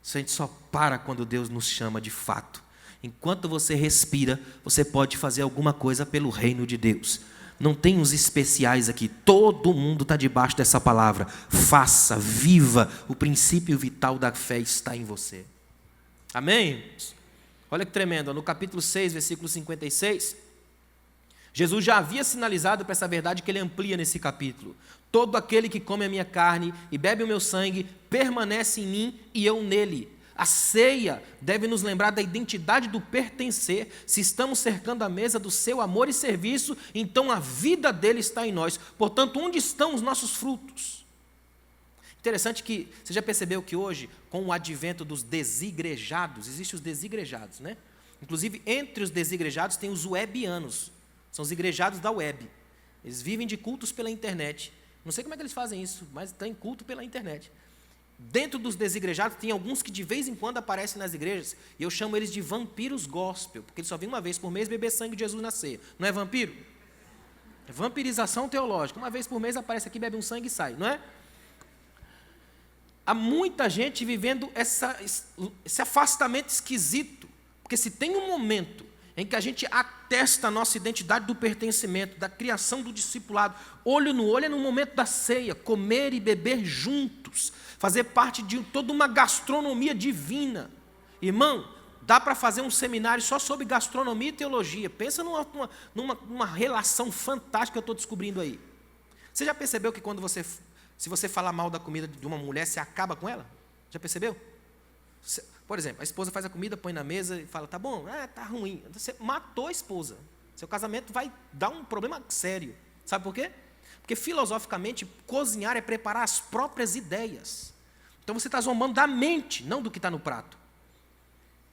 Isso a gente só para quando Deus nos chama de fato. Enquanto você respira, você pode fazer alguma coisa pelo reino de Deus. Não tem uns especiais aqui. Todo mundo está debaixo dessa palavra. Faça, viva. O princípio vital da fé está em você. Amém? Olha que tremendo. No capítulo 6, versículo 56, Jesus já havia sinalizado para essa verdade que ele amplia nesse capítulo. Todo aquele que come a minha carne e bebe o meu sangue permanece em mim e eu nele. A ceia deve nos lembrar da identidade do pertencer. Se estamos cercando a mesa do seu amor e serviço, então a vida dele está em nós. Portanto, onde estão os nossos frutos? Interessante que, você já percebeu que hoje, com o advento dos desigrejados, existem os desigrejados, né? Inclusive, entre os desigrejados tem os webianos, são os igrejados da web. Eles vivem de cultos pela internet. Não sei como é que eles fazem isso, mas tem culto pela internet. Dentro dos desigrejados, tem alguns que de vez em quando aparecem nas igrejas, e eu chamo eles de vampiros gospel, porque eles só vêm uma vez por mês beber sangue de Jesus na ceia. Não é vampiro? É vampirização teológica. Uma vez por mês aparece aqui, bebe um sangue e sai, não é? Há muita gente vivendo esse afastamento esquisito, porque se tem um momento em que a gente atesta a nossa identidade do pertencimento, da criação do discipulado, olho no olho é no momento da ceia, comer e beber juntos, fazer parte de toda uma gastronomia divina. Irmão, dá para fazer um seminário só sobre gastronomia e teologia, pensa numa relação fantástica que eu estou descobrindo aí. Você já percebeu que quando se você falar mal da comida de uma mulher, você acaba com ela? Já percebeu? Por exemplo, a esposa faz a comida, põe na mesa e fala, tá bom, tá ruim. Você matou a esposa. Seu casamento vai dar um problema sério. Sabe por quê? Porque filosoficamente, cozinhar é preparar as próprias ideias. Então você está zombando da mente, não do que está no prato.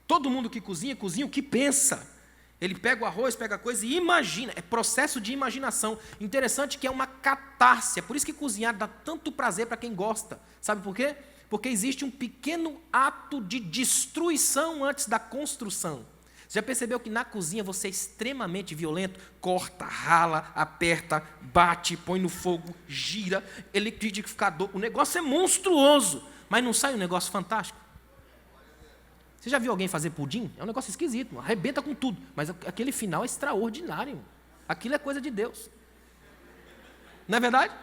Todo mundo que cozinha, cozinha o que pensa. Ele pega o arroz, pega a coisa e imagina. É processo de imaginação. Interessante que é uma catarse. É por isso que cozinhar dá tanto prazer para quem gosta. Sabe por quê? Porque existe um pequeno ato de destruição antes da construção. Você já percebeu que na cozinha você é extremamente violento? Corta, rala, aperta, bate, põe no fogo, gira, liquidificador. O negócio é monstruoso, mas não sai um negócio fantástico? Você já viu alguém fazer pudim? É um negócio esquisito, arrebenta com tudo. Mas aquele final é extraordinário. Aquilo é coisa de Deus. Não é verdade?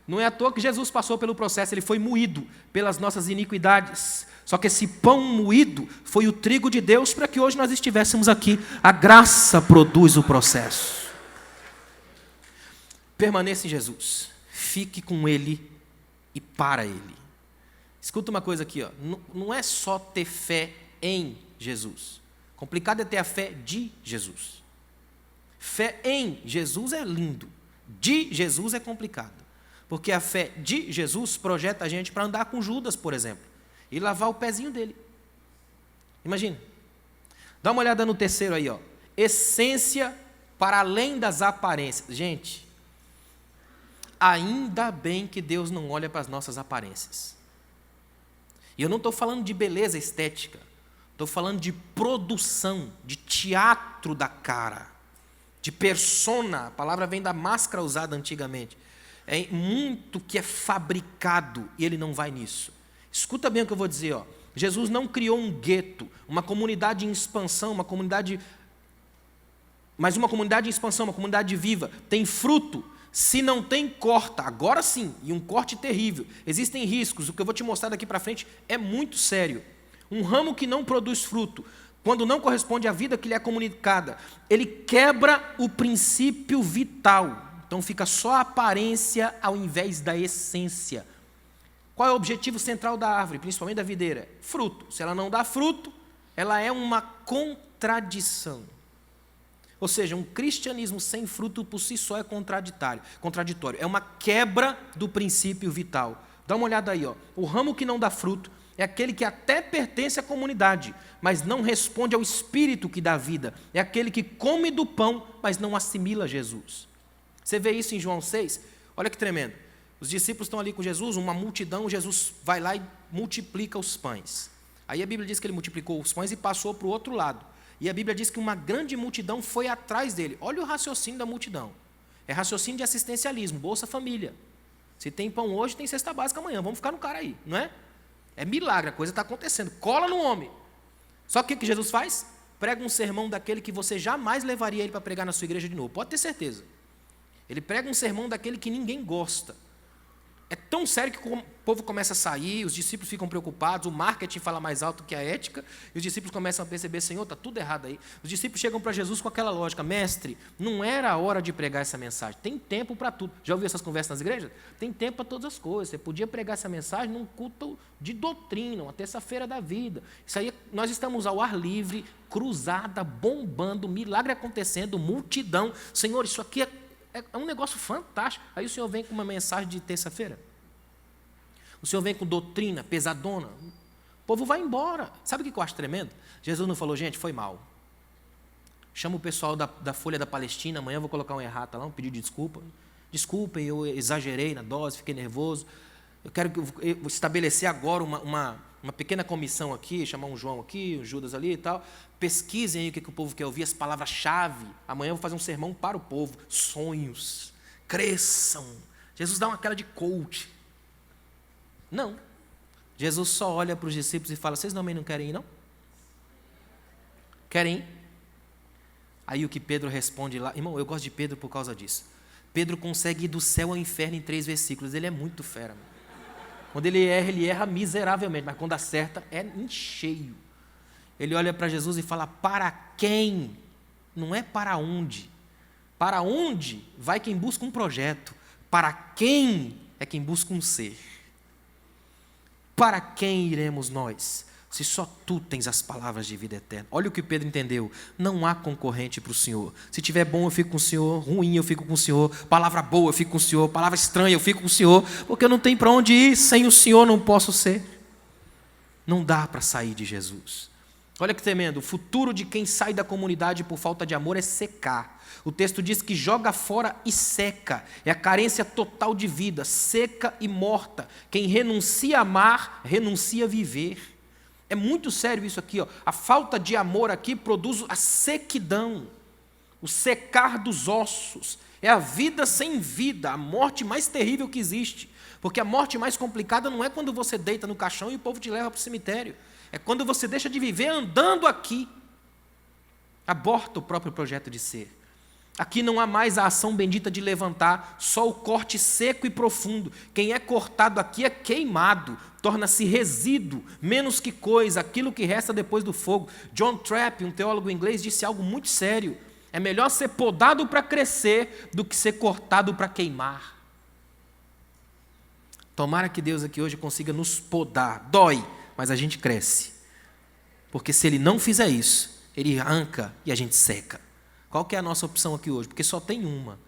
Não é à toa que Jesus passou pelo processo, ele foi moído pelas nossas iniquidades. Só que esse pão moído foi o trigo de Deus para que hoje nós estivéssemos aqui. A graça produz o processo. Permaneça em Jesus. Fique com Ele e para Ele. Escuta uma coisa aqui, ó. Não é só ter fé em Jesus. Complicado é ter a fé de Jesus. Fé em Jesus é lindo, de Jesus é complicado. Porque a fé de Jesus projeta a gente para andar com Judas, por exemplo, e lavar o pezinho dele. Imagina. Dá uma olhada no terceiro aí, ó. Essência para além das aparências. Gente, ainda bem que Deus não olha para as nossas aparências. E eu não estou falando de beleza estética, estou falando de produção, de teatro da cara, de persona. A palavra vem da máscara usada antigamente. É muito que é fabricado e ele não vai nisso. Escuta bem o que eu vou dizer, ó. Jesus não criou um gueto, uma comunidade em expansão, uma comunidade em expansão, uma comunidade viva. Tem fruto. Se não tem, corta. Agora sim, e um corte terrível. Existem riscos. O que eu vou te mostrar daqui para frente é muito sério. Um ramo que não produz fruto, quando não corresponde à vida que lhe é comunicada, ele quebra o princípio vital. Então fica só a aparência ao invés da essência. Qual é o objetivo central da árvore, principalmente da videira? Fruto. Se ela não dá fruto, ela é uma contradição. Ou seja, um cristianismo sem fruto por si só é contraditório. É uma quebra do princípio vital. Dá uma olhada aí, ó. O ramo que não dá fruto é aquele que até pertence à comunidade, mas não responde ao Espírito que dá vida. É aquele que come do pão, mas não assimila Jesus. Você vê isso em João 6? Olha que tremendo. Os discípulos estão ali com Jesus, uma multidão, Jesus vai lá e multiplica os pães. Aí a Bíblia diz que ele multiplicou os pães e passou para o outro lado. E a Bíblia diz que uma grande multidão foi atrás dele. Olha o raciocínio da multidão. É raciocínio de assistencialismo, Bolsa Família. Se tem pão hoje, tem cesta básica amanhã. Vamos ficar no cara aí, não é? É milagre, a coisa está acontecendo. Cola no homem. Só que o que Jesus faz? Prega um sermão daquele que você jamais levaria ele para pregar na sua igreja de novo. Pode ter certeza. Ele prega um sermão daquele que ninguém gosta. É tão sério que o povo começa a sair, os discípulos ficam preocupados, o marketing fala mais alto que a ética, e os discípulos começam a perceber, Senhor, está tudo errado aí. Os discípulos chegam para Jesus com aquela lógica, mestre, não era a hora de pregar essa mensagem, tem tempo para tudo. Já ouviu essas conversas nas igrejas? Tem tempo para todas as coisas, você podia pregar essa mensagem num culto de doutrina, uma terça-feira da vida. Isso aí, nós estamos ao ar livre, cruzada, bombando, milagre acontecendo, multidão. Senhor, isso aqui é um negócio fantástico. Aí o Senhor vem com uma mensagem de terça-feira. O Senhor vem com doutrina pesadona. O povo vai embora. Sabe o que eu acho tremendo? Jesus não falou, gente, foi mal. Chama o pessoal da Folha da Palestina, amanhã eu vou colocar um errata lá, um pedido de desculpa. Desculpem, eu exagerei na dose, fiquei nervoso. Eu quero estabelecer agora uma pequena comissão aqui, chamar um João aqui, um Judas ali e tal. Pesquisem aí o que o povo quer ouvir, as palavras-chave. Amanhã eu vou fazer um sermão para o povo. Sonhos, cresçam. Jesus dá uma cara de coach. Não. Jesus só olha para os discípulos e fala, vocês também não querem ir, não? Querem ir? Aí o que Pedro responde lá, irmão, eu gosto de Pedro por causa disso. Pedro consegue ir do céu ao inferno em 3 versículos, ele é muito fera. Quando ele erra miseravelmente, mas quando acerta, é em cheio. Ele olha para Jesus e fala, para quem? Não é para onde. Para onde vai quem busca um projeto. Para quem é quem busca um ser. Para quem iremos nós? Se só tu tens as palavras de vida eterna. Olha o que Pedro entendeu. Não há concorrente para o Senhor. Se tiver bom, eu fico com o Senhor. Ruim, eu fico com o Senhor. Palavra boa, eu fico com o Senhor. Palavra estranha, eu fico com o Senhor. Porque eu não tenho para onde ir. Sem o Senhor não posso ser. Não dá para sair de Jesus. Olha que tremendo. O futuro de quem sai da comunidade por falta de amor é secar. O texto diz que joga fora e seca. É a carência total de vida, seca e morta. Quem renuncia a amar, renuncia a viver. É muito sério isso aqui, ó. A falta de amor aqui produz a sequidão, o secar dos ossos. É a vida sem vida, a morte mais terrível que existe. Porque a morte mais complicada não é quando você deita no caixão e o povo te leva para o cemitério. É quando você deixa de viver andando aqui. Aborta o próprio projeto de ser. Aqui não há mais a ação bendita de levantar, só o corte seco e profundo. Quem é cortado aqui é queimado, torna-se resíduo, menos que coisa, aquilo que resta depois do fogo. John Trapp, um teólogo inglês, disse algo muito sério. É melhor ser podado para crescer do que ser cortado para queimar. Tomara que Deus aqui hoje consiga nos podar. Dói, mas a gente cresce. Porque se Ele não fizer isso, Ele arranca e a gente seca. Qual que é a nossa opção aqui hoje? Porque só tem uma.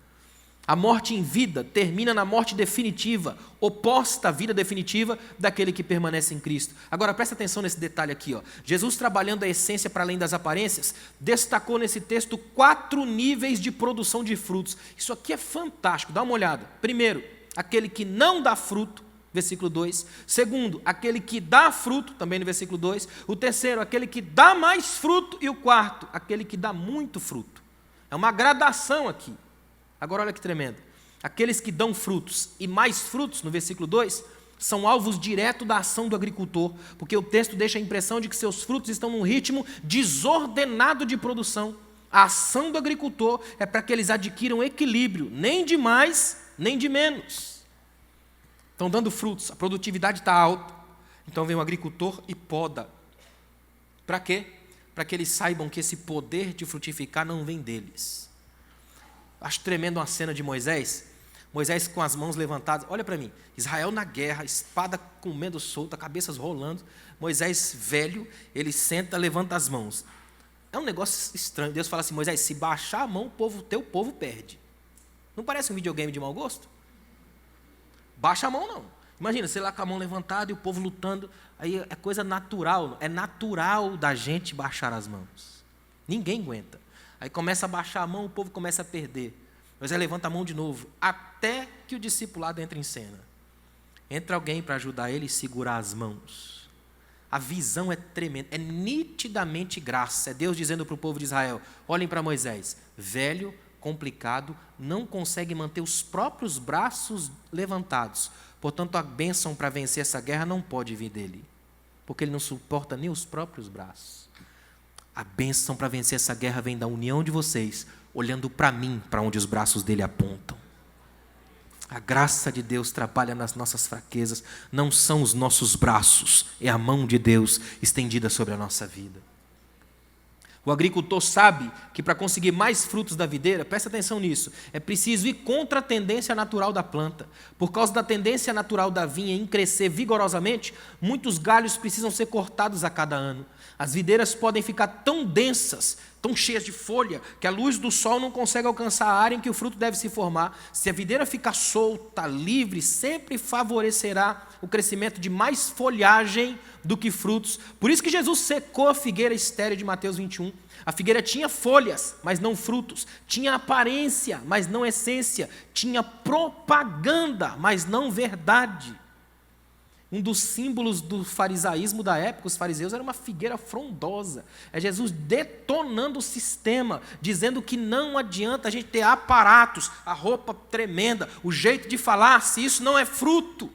A morte em vida termina na morte definitiva, oposta à vida definitiva daquele que permanece em Cristo. Agora, presta atenção nesse detalhe aqui. Jesus, trabalhando a essência para além das aparências, destacou nesse texto 4 níveis de produção de frutos. Isso aqui é fantástico, dá uma olhada. Primeiro, aquele que não dá fruto, versículo 2. Segundo, aquele que dá fruto, também no versículo 2. O terceiro, aquele que dá mais fruto. E o quarto, aquele que dá muito fruto. É uma gradação aqui. Agora olha que tremendo. Aqueles que dão frutos e mais frutos, no versículo 2, são alvos diretos da ação do agricultor, porque o texto deixa a impressão de que seus frutos estão num ritmo desordenado de produção. A ação do agricultor é para que eles adquiram equilíbrio, nem de mais, nem de menos. Estão dando frutos, a produtividade está alta, então vem o agricultor e poda. Para quê? Para que eles saibam que esse poder de frutificar não vem deles. Acho tremendo uma cena de Moisés com as mãos levantadas. Olha para mim, Israel na guerra, espada comendo solta, cabeças rolando. Moisés velho, ele senta, levanta as mãos. É um negócio estranho. Deus fala assim: Moisés, se baixar a mão, teu povo perde. Não parece um videogame de mau gosto? Baixa a mão não. Imagina, você lá com a mão levantada e o povo lutando. Aí é coisa natural. É natural da gente baixar as mãos. Ninguém aguenta. Aí começa a baixar a mão, o povo começa a perder. Moisés levanta a mão de novo, até que o discipulado entra em cena. Entra alguém para ajudar ele e segurar as mãos. A visão é tremenda, é nitidamente graça. É Deus dizendo para o povo de Israel: olhem para Moisés, velho, complicado, não consegue manter os próprios braços levantados. Portanto, a bênção para vencer essa guerra não pode vir dele, porque ele não suporta nem os próprios braços. A bênção para vencer essa guerra vem da união de vocês, olhando para mim, para onde os braços dele apontam. A graça de Deus trabalha nas nossas fraquezas, não são os nossos braços, é a mão de Deus estendida sobre a nossa vida. O agricultor sabe que para conseguir mais frutos da videira, presta atenção nisso, é preciso ir contra a tendência natural da planta. Por causa da tendência natural da vinha em crescer vigorosamente, muitos galhos precisam ser cortados a cada ano. As videiras podem ficar tão densas, tão cheias de folha, que a luz do sol não consegue alcançar a área em que o fruto deve se formar. Se a videira ficar solta, livre, sempre favorecerá o crescimento de mais folhagem do que frutos. Por isso que Jesus secou a figueira estéril de Mateus 21. A figueira tinha folhas, mas não frutos. Tinha aparência, mas não essência. Tinha propaganda, mas não verdade. Um dos símbolos do farisaísmo da época, os fariseus, era uma figueira frondosa. É Jesus detonando o sistema, dizendo que não adianta a gente ter aparatos, a roupa tremenda, o jeito de falar, se isso não é fruto.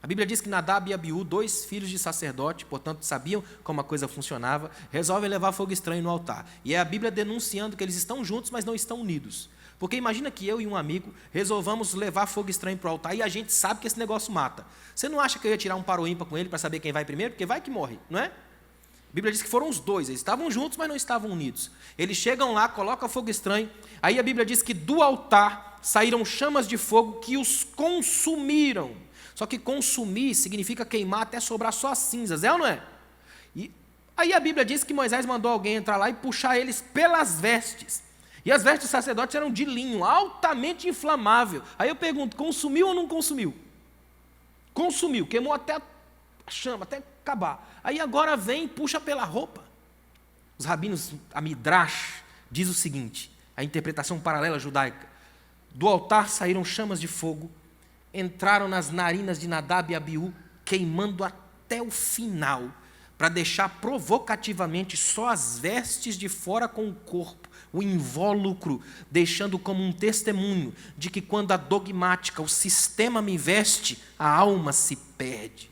A Bíblia diz que Nadab e Abiú, 2 filhos de sacerdote, portanto sabiam como a coisa funcionava, resolvem levar fogo estranho no altar. E é a Bíblia denunciando que eles estão juntos, mas não estão unidos. Porque imagina que eu e um amigo resolvamos levar fogo estranho para o altar e a gente sabe que esse negócio mata. Você não acha que eu ia tirar um par ou ímpar com ele para saber quem vai primeiro? Porque vai que morre, não é? A Bíblia diz que foram os dois, eles estavam juntos, mas não estavam unidos. Eles chegam lá, colocam fogo estranho, aí a Bíblia diz que do altar saíram chamas de fogo que os consumiram. Só que consumir significa queimar até sobrar só as cinzas, é ou não é? E aí a Bíblia diz que Moisés mandou alguém entrar lá e puxar eles pelas vestes. E as vestes dos sacerdotes eram de linho, altamente inflamável. Aí eu pergunto, consumiu ou não consumiu? Consumiu, queimou até a chama, até acabar. Aí agora vem e puxa pela roupa. Os rabinos, a Midrash, diz o seguinte, a interpretação paralela judaica: do altar saíram chamas de fogo, entraram nas narinas de Nadab e Abiú, queimando até o final, para deixar provocativamente só as vestes de fora com o corpo, o invólucro, deixando como um testemunho de que quando a dogmática, o sistema me veste, a alma se perde.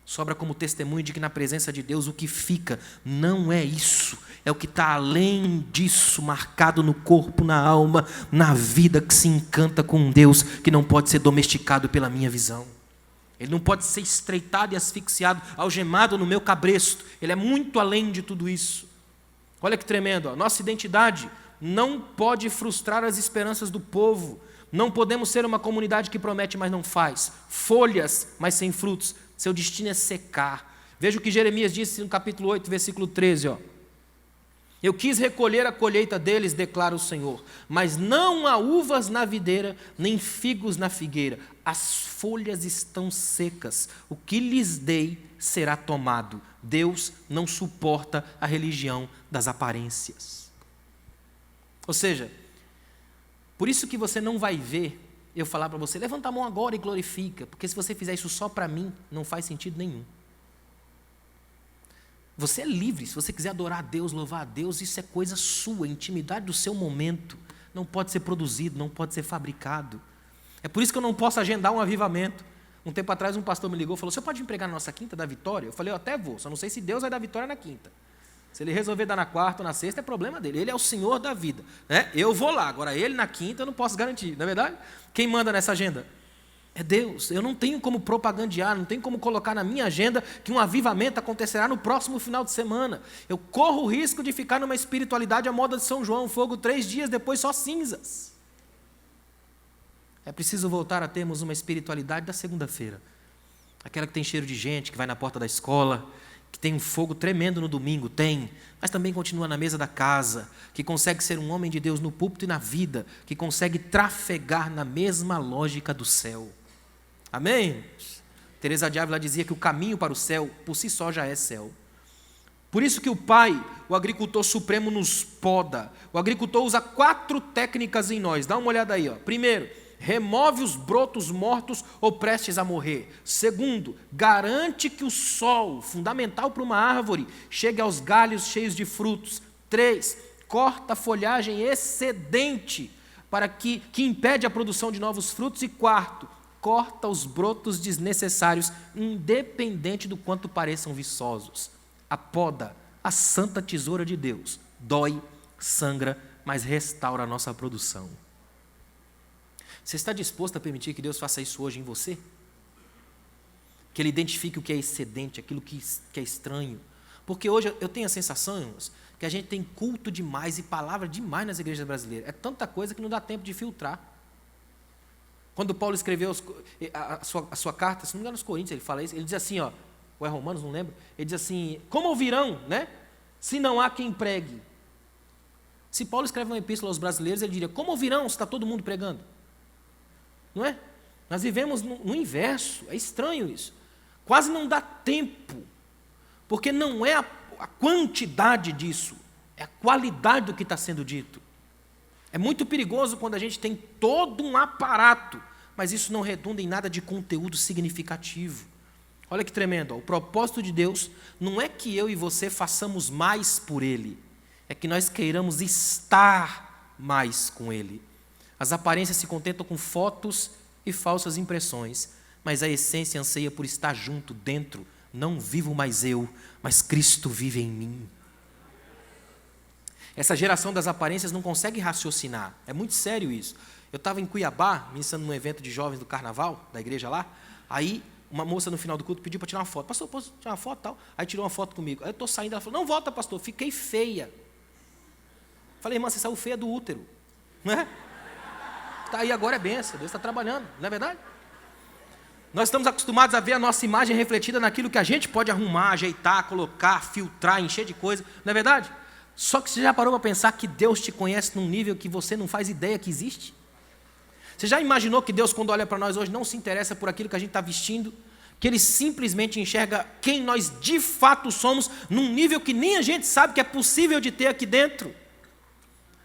Sobra como testemunho de que na presença de Deus o que fica não é isso, é o que está além disso, marcado no corpo, na alma, na vida que se encanta com um Deus que não pode ser domesticado pela minha visão. Ele não pode ser estreitado e asfixiado, algemado no meu cabresto. Ele é muito além de tudo isso. Olha que tremendo, ó. Nossa identidade não pode frustrar as esperanças do povo. Não podemos ser uma comunidade que promete, mas não faz. Folhas, mas sem frutos. Seu destino é secar. Veja o que Jeremias disse no capítulo 8, versículo 13. Ó. Eu quis recolher a colheita deles, declara o Senhor, mas não há uvas na videira, nem figos na figueira. As folhas estão secas. O que lhes dei será tomado. Deus não suporta a religião das aparências. Ou seja, por isso que você não vai ver eu falar para você, levanta a mão agora e glorifica, porque se você fizer isso só para mim, não faz sentido nenhum. Você é livre, se você quiser adorar a Deus, louvar a Deus, isso é coisa sua, intimidade do seu momento. Não pode ser produzido, não pode ser fabricado. É por isso que eu não posso agendar um avivamento. Um tempo atrás um pastor me ligou e falou, você pode me pregar na nossa quinta da vitória? Eu falei, eu até vou, só não sei se Deus vai dar vitória na quinta. Se ele resolver dar na quarta ou na sexta, é problema dele. Ele é o Senhor da vida. Né? Eu vou lá, agora ele na quinta eu não posso garantir, não é verdade? Quem manda nessa agenda? É Deus. Eu não tenho como propagandear, não tenho como colocar na minha agenda que um avivamento acontecerá no próximo final de semana. Eu corro o risco de ficar numa espiritualidade à moda de São João, fogo 3 dias, depois só cinzas. É preciso voltar a termos uma espiritualidade da segunda-feira. Aquela que tem cheiro de gente, que vai na porta da escola, que tem um fogo tremendo no domingo, tem, mas também continua na mesa da casa, que consegue ser um homem de Deus no púlpito e na vida, que consegue trafegar na mesma lógica do céu. Amém? Teresa de Ávila dizia que o caminho para o céu, por si só, já é céu. Por isso que o Pai, o agricultor supremo, nos poda. O agricultor usa 4 técnicas em nós. Dá uma olhada aí. Primeiro, remove os brotos mortos ou prestes a morrer. Segundo, garante que o sol, fundamental para uma árvore, chegue aos galhos cheios de frutos. 3, corta a folhagem excedente para que impede a produção de novos frutos. E 4, corta os brotos desnecessários, independente do quanto pareçam viçosos. A poda, a santa tesoura de Deus, dói, sangra, mas restaura a nossa produção. Você está disposto a permitir que Deus faça isso hoje em você? Que Ele identifique o que é excedente, aquilo que é estranho. Porque hoje eu tenho a sensação, irmãos, que a gente tem culto demais e palavra demais nas igrejas brasileiras. É tanta coisa que não dá tempo de filtrar. Quando Paulo escreveu a sua carta, se não me engano, aos Coríntios, ele fala isso, ele diz assim, ou é Romanos, não lembro, ele diz assim, como ouvirão, né, se não há quem pregue? Se Paulo escreve uma epístola aos brasileiros, ele diria, como ouvirão se está todo mundo pregando? Não é? Nós vivemos no inverso, é estranho isso. Quase não dá tempo, porque não é a quantidade disso, é a qualidade do que está sendo dito. É muito perigoso quando a gente tem todo um aparato, mas isso não redunda em nada de conteúdo significativo. Olha que tremendo, o propósito de Deus não é que eu e você façamos mais por Ele, é que nós queiramos estar mais com Ele. As aparências se contentam com fotos e falsas impressões, mas a essência anseia por estar junto, dentro. Não vivo mais eu, mas Cristo vive em mim. Essa geração das aparências não consegue raciocinar. É muito sério isso. Eu estava em Cuiabá, ministrando num evento de jovens do carnaval, da igreja lá. Aí, uma moça no final do culto pediu para tirar uma foto. Pastor, posso tirar uma foto? Tal? Aí tirou uma foto comigo. Aí eu estou saindo, ela falou, não volta, pastor, fiquei feia. Falei, irmã, você saiu feia do útero. Não é? Está aí agora é bênção, Deus está trabalhando, não é verdade? Nós estamos acostumados a ver a nossa imagem refletida naquilo que a gente pode arrumar, ajeitar, colocar, filtrar, encher de coisa, não é verdade? Só que você já parou para pensar que Deus te conhece num nível que você não faz ideia que existe? Você já imaginou que Deus, quando olha para nós hoje, não se interessa por aquilo que a gente está vestindo? Que Ele simplesmente enxerga quem nós de fato somos, num nível que nem a gente sabe que é possível de ter aqui dentro?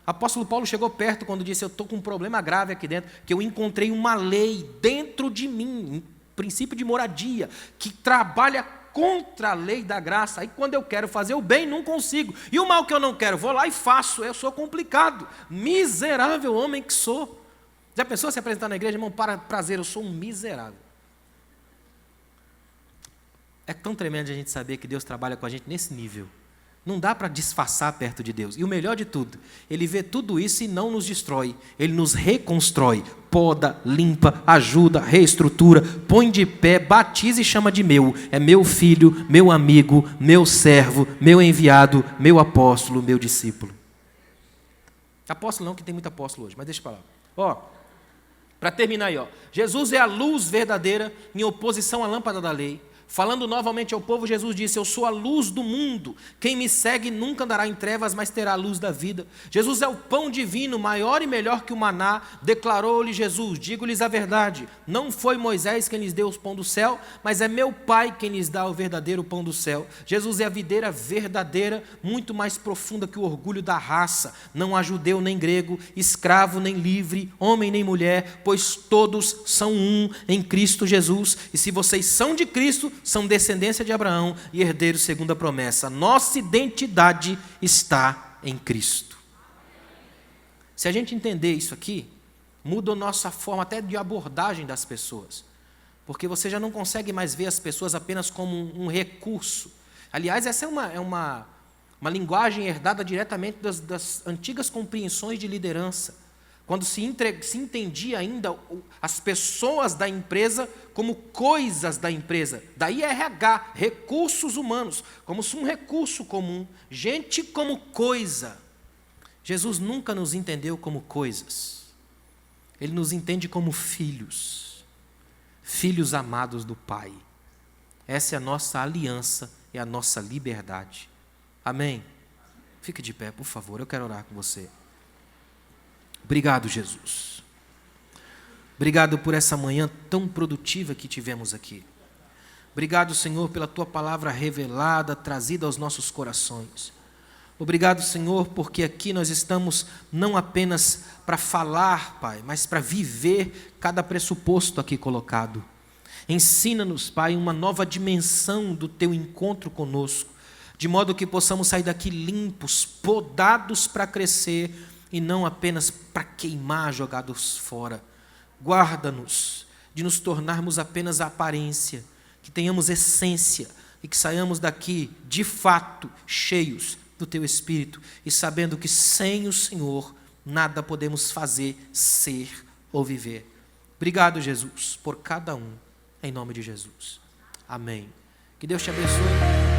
Apóstolo Paulo chegou perto quando disse, eu estou com um problema grave aqui dentro, que eu encontrei uma lei dentro de mim, um princípio de moradia, que trabalha contra a lei da graça. Aí quando eu quero fazer o bem, não consigo. E o mal que eu não quero, vou lá e faço. Eu sou complicado. Miserável homem que sou. Já pensou se apresentar na igreja, irmão, para prazer, eu sou um miserável. É tão tremendo a gente saber que Deus trabalha com a gente nesse nível. Não dá para disfarçar perto de Deus. E o melhor de tudo, Ele vê tudo isso e não nos destrói. Ele nos reconstrói, poda, limpa, ajuda, reestrutura, põe de pé, batiza e chama de meu. É meu filho, meu amigo, meu servo, meu enviado, meu apóstolo, meu discípulo. Apóstolo não, que tem muito apóstolo hoje, mas deixa para lá. Para terminar aí, Jesus é a luz verdadeira em oposição à lâmpada da lei. Falando novamente ao povo, Jesus disse: eu sou a luz do mundo. Quem me segue nunca andará em trevas, mas terá a luz da vida. Jesus é o pão divino, maior e melhor que o maná. Declarou-lhe Jesus: digo-lhes a verdade, não foi Moisés quem lhes deu o pão do céu, mas é meu Pai quem lhes dá o verdadeiro pão do céu. Jesus é a videira verdadeira, muito mais profunda que o orgulho da raça. Não há judeu nem grego, escravo nem livre, homem nem mulher, pois todos são um em Cristo Jesus. E se vocês são de Cristo, são descendência de Abraão e herdeiros segundo a promessa. Nossa identidade está em Cristo. Se a gente entender isso aqui, muda a nossa forma até de abordagem das pessoas. Porque você já não consegue mais ver as pessoas apenas como um recurso. Aliás, essa é uma linguagem herdada diretamente das antigas compreensões de liderança. Quando se entendia ainda as pessoas da empresa como coisas da empresa. Daí RH, recursos humanos, como se um recurso comum, gente como coisa. Jesus nunca nos entendeu como coisas. Ele nos entende como filhos, filhos amados do Pai. Essa é a nossa aliança, é a nossa liberdade. Amém? Fique de pé, por favor, eu quero orar com você. Obrigado, Jesus. Obrigado por essa manhã tão produtiva que tivemos aqui. Obrigado, Senhor, pela Tua palavra revelada, trazida aos nossos corações. Obrigado, Senhor, porque aqui nós estamos não apenas para falar, Pai, mas para viver cada pressuposto aqui colocado. Ensina-nos, Pai, uma nova dimensão do Teu encontro conosco, de modo que possamos sair daqui limpos, podados para crescer, e não apenas para queimar, jogados fora. Guarda-nos de nos tornarmos apenas a aparência, que tenhamos essência e que saiamos daqui, de fato, cheios do Teu Espírito e sabendo que sem o Senhor nada podemos fazer, ser ou viver. Obrigado, Jesus, por cada um, em nome de Jesus. Amém. Que Deus te abençoe.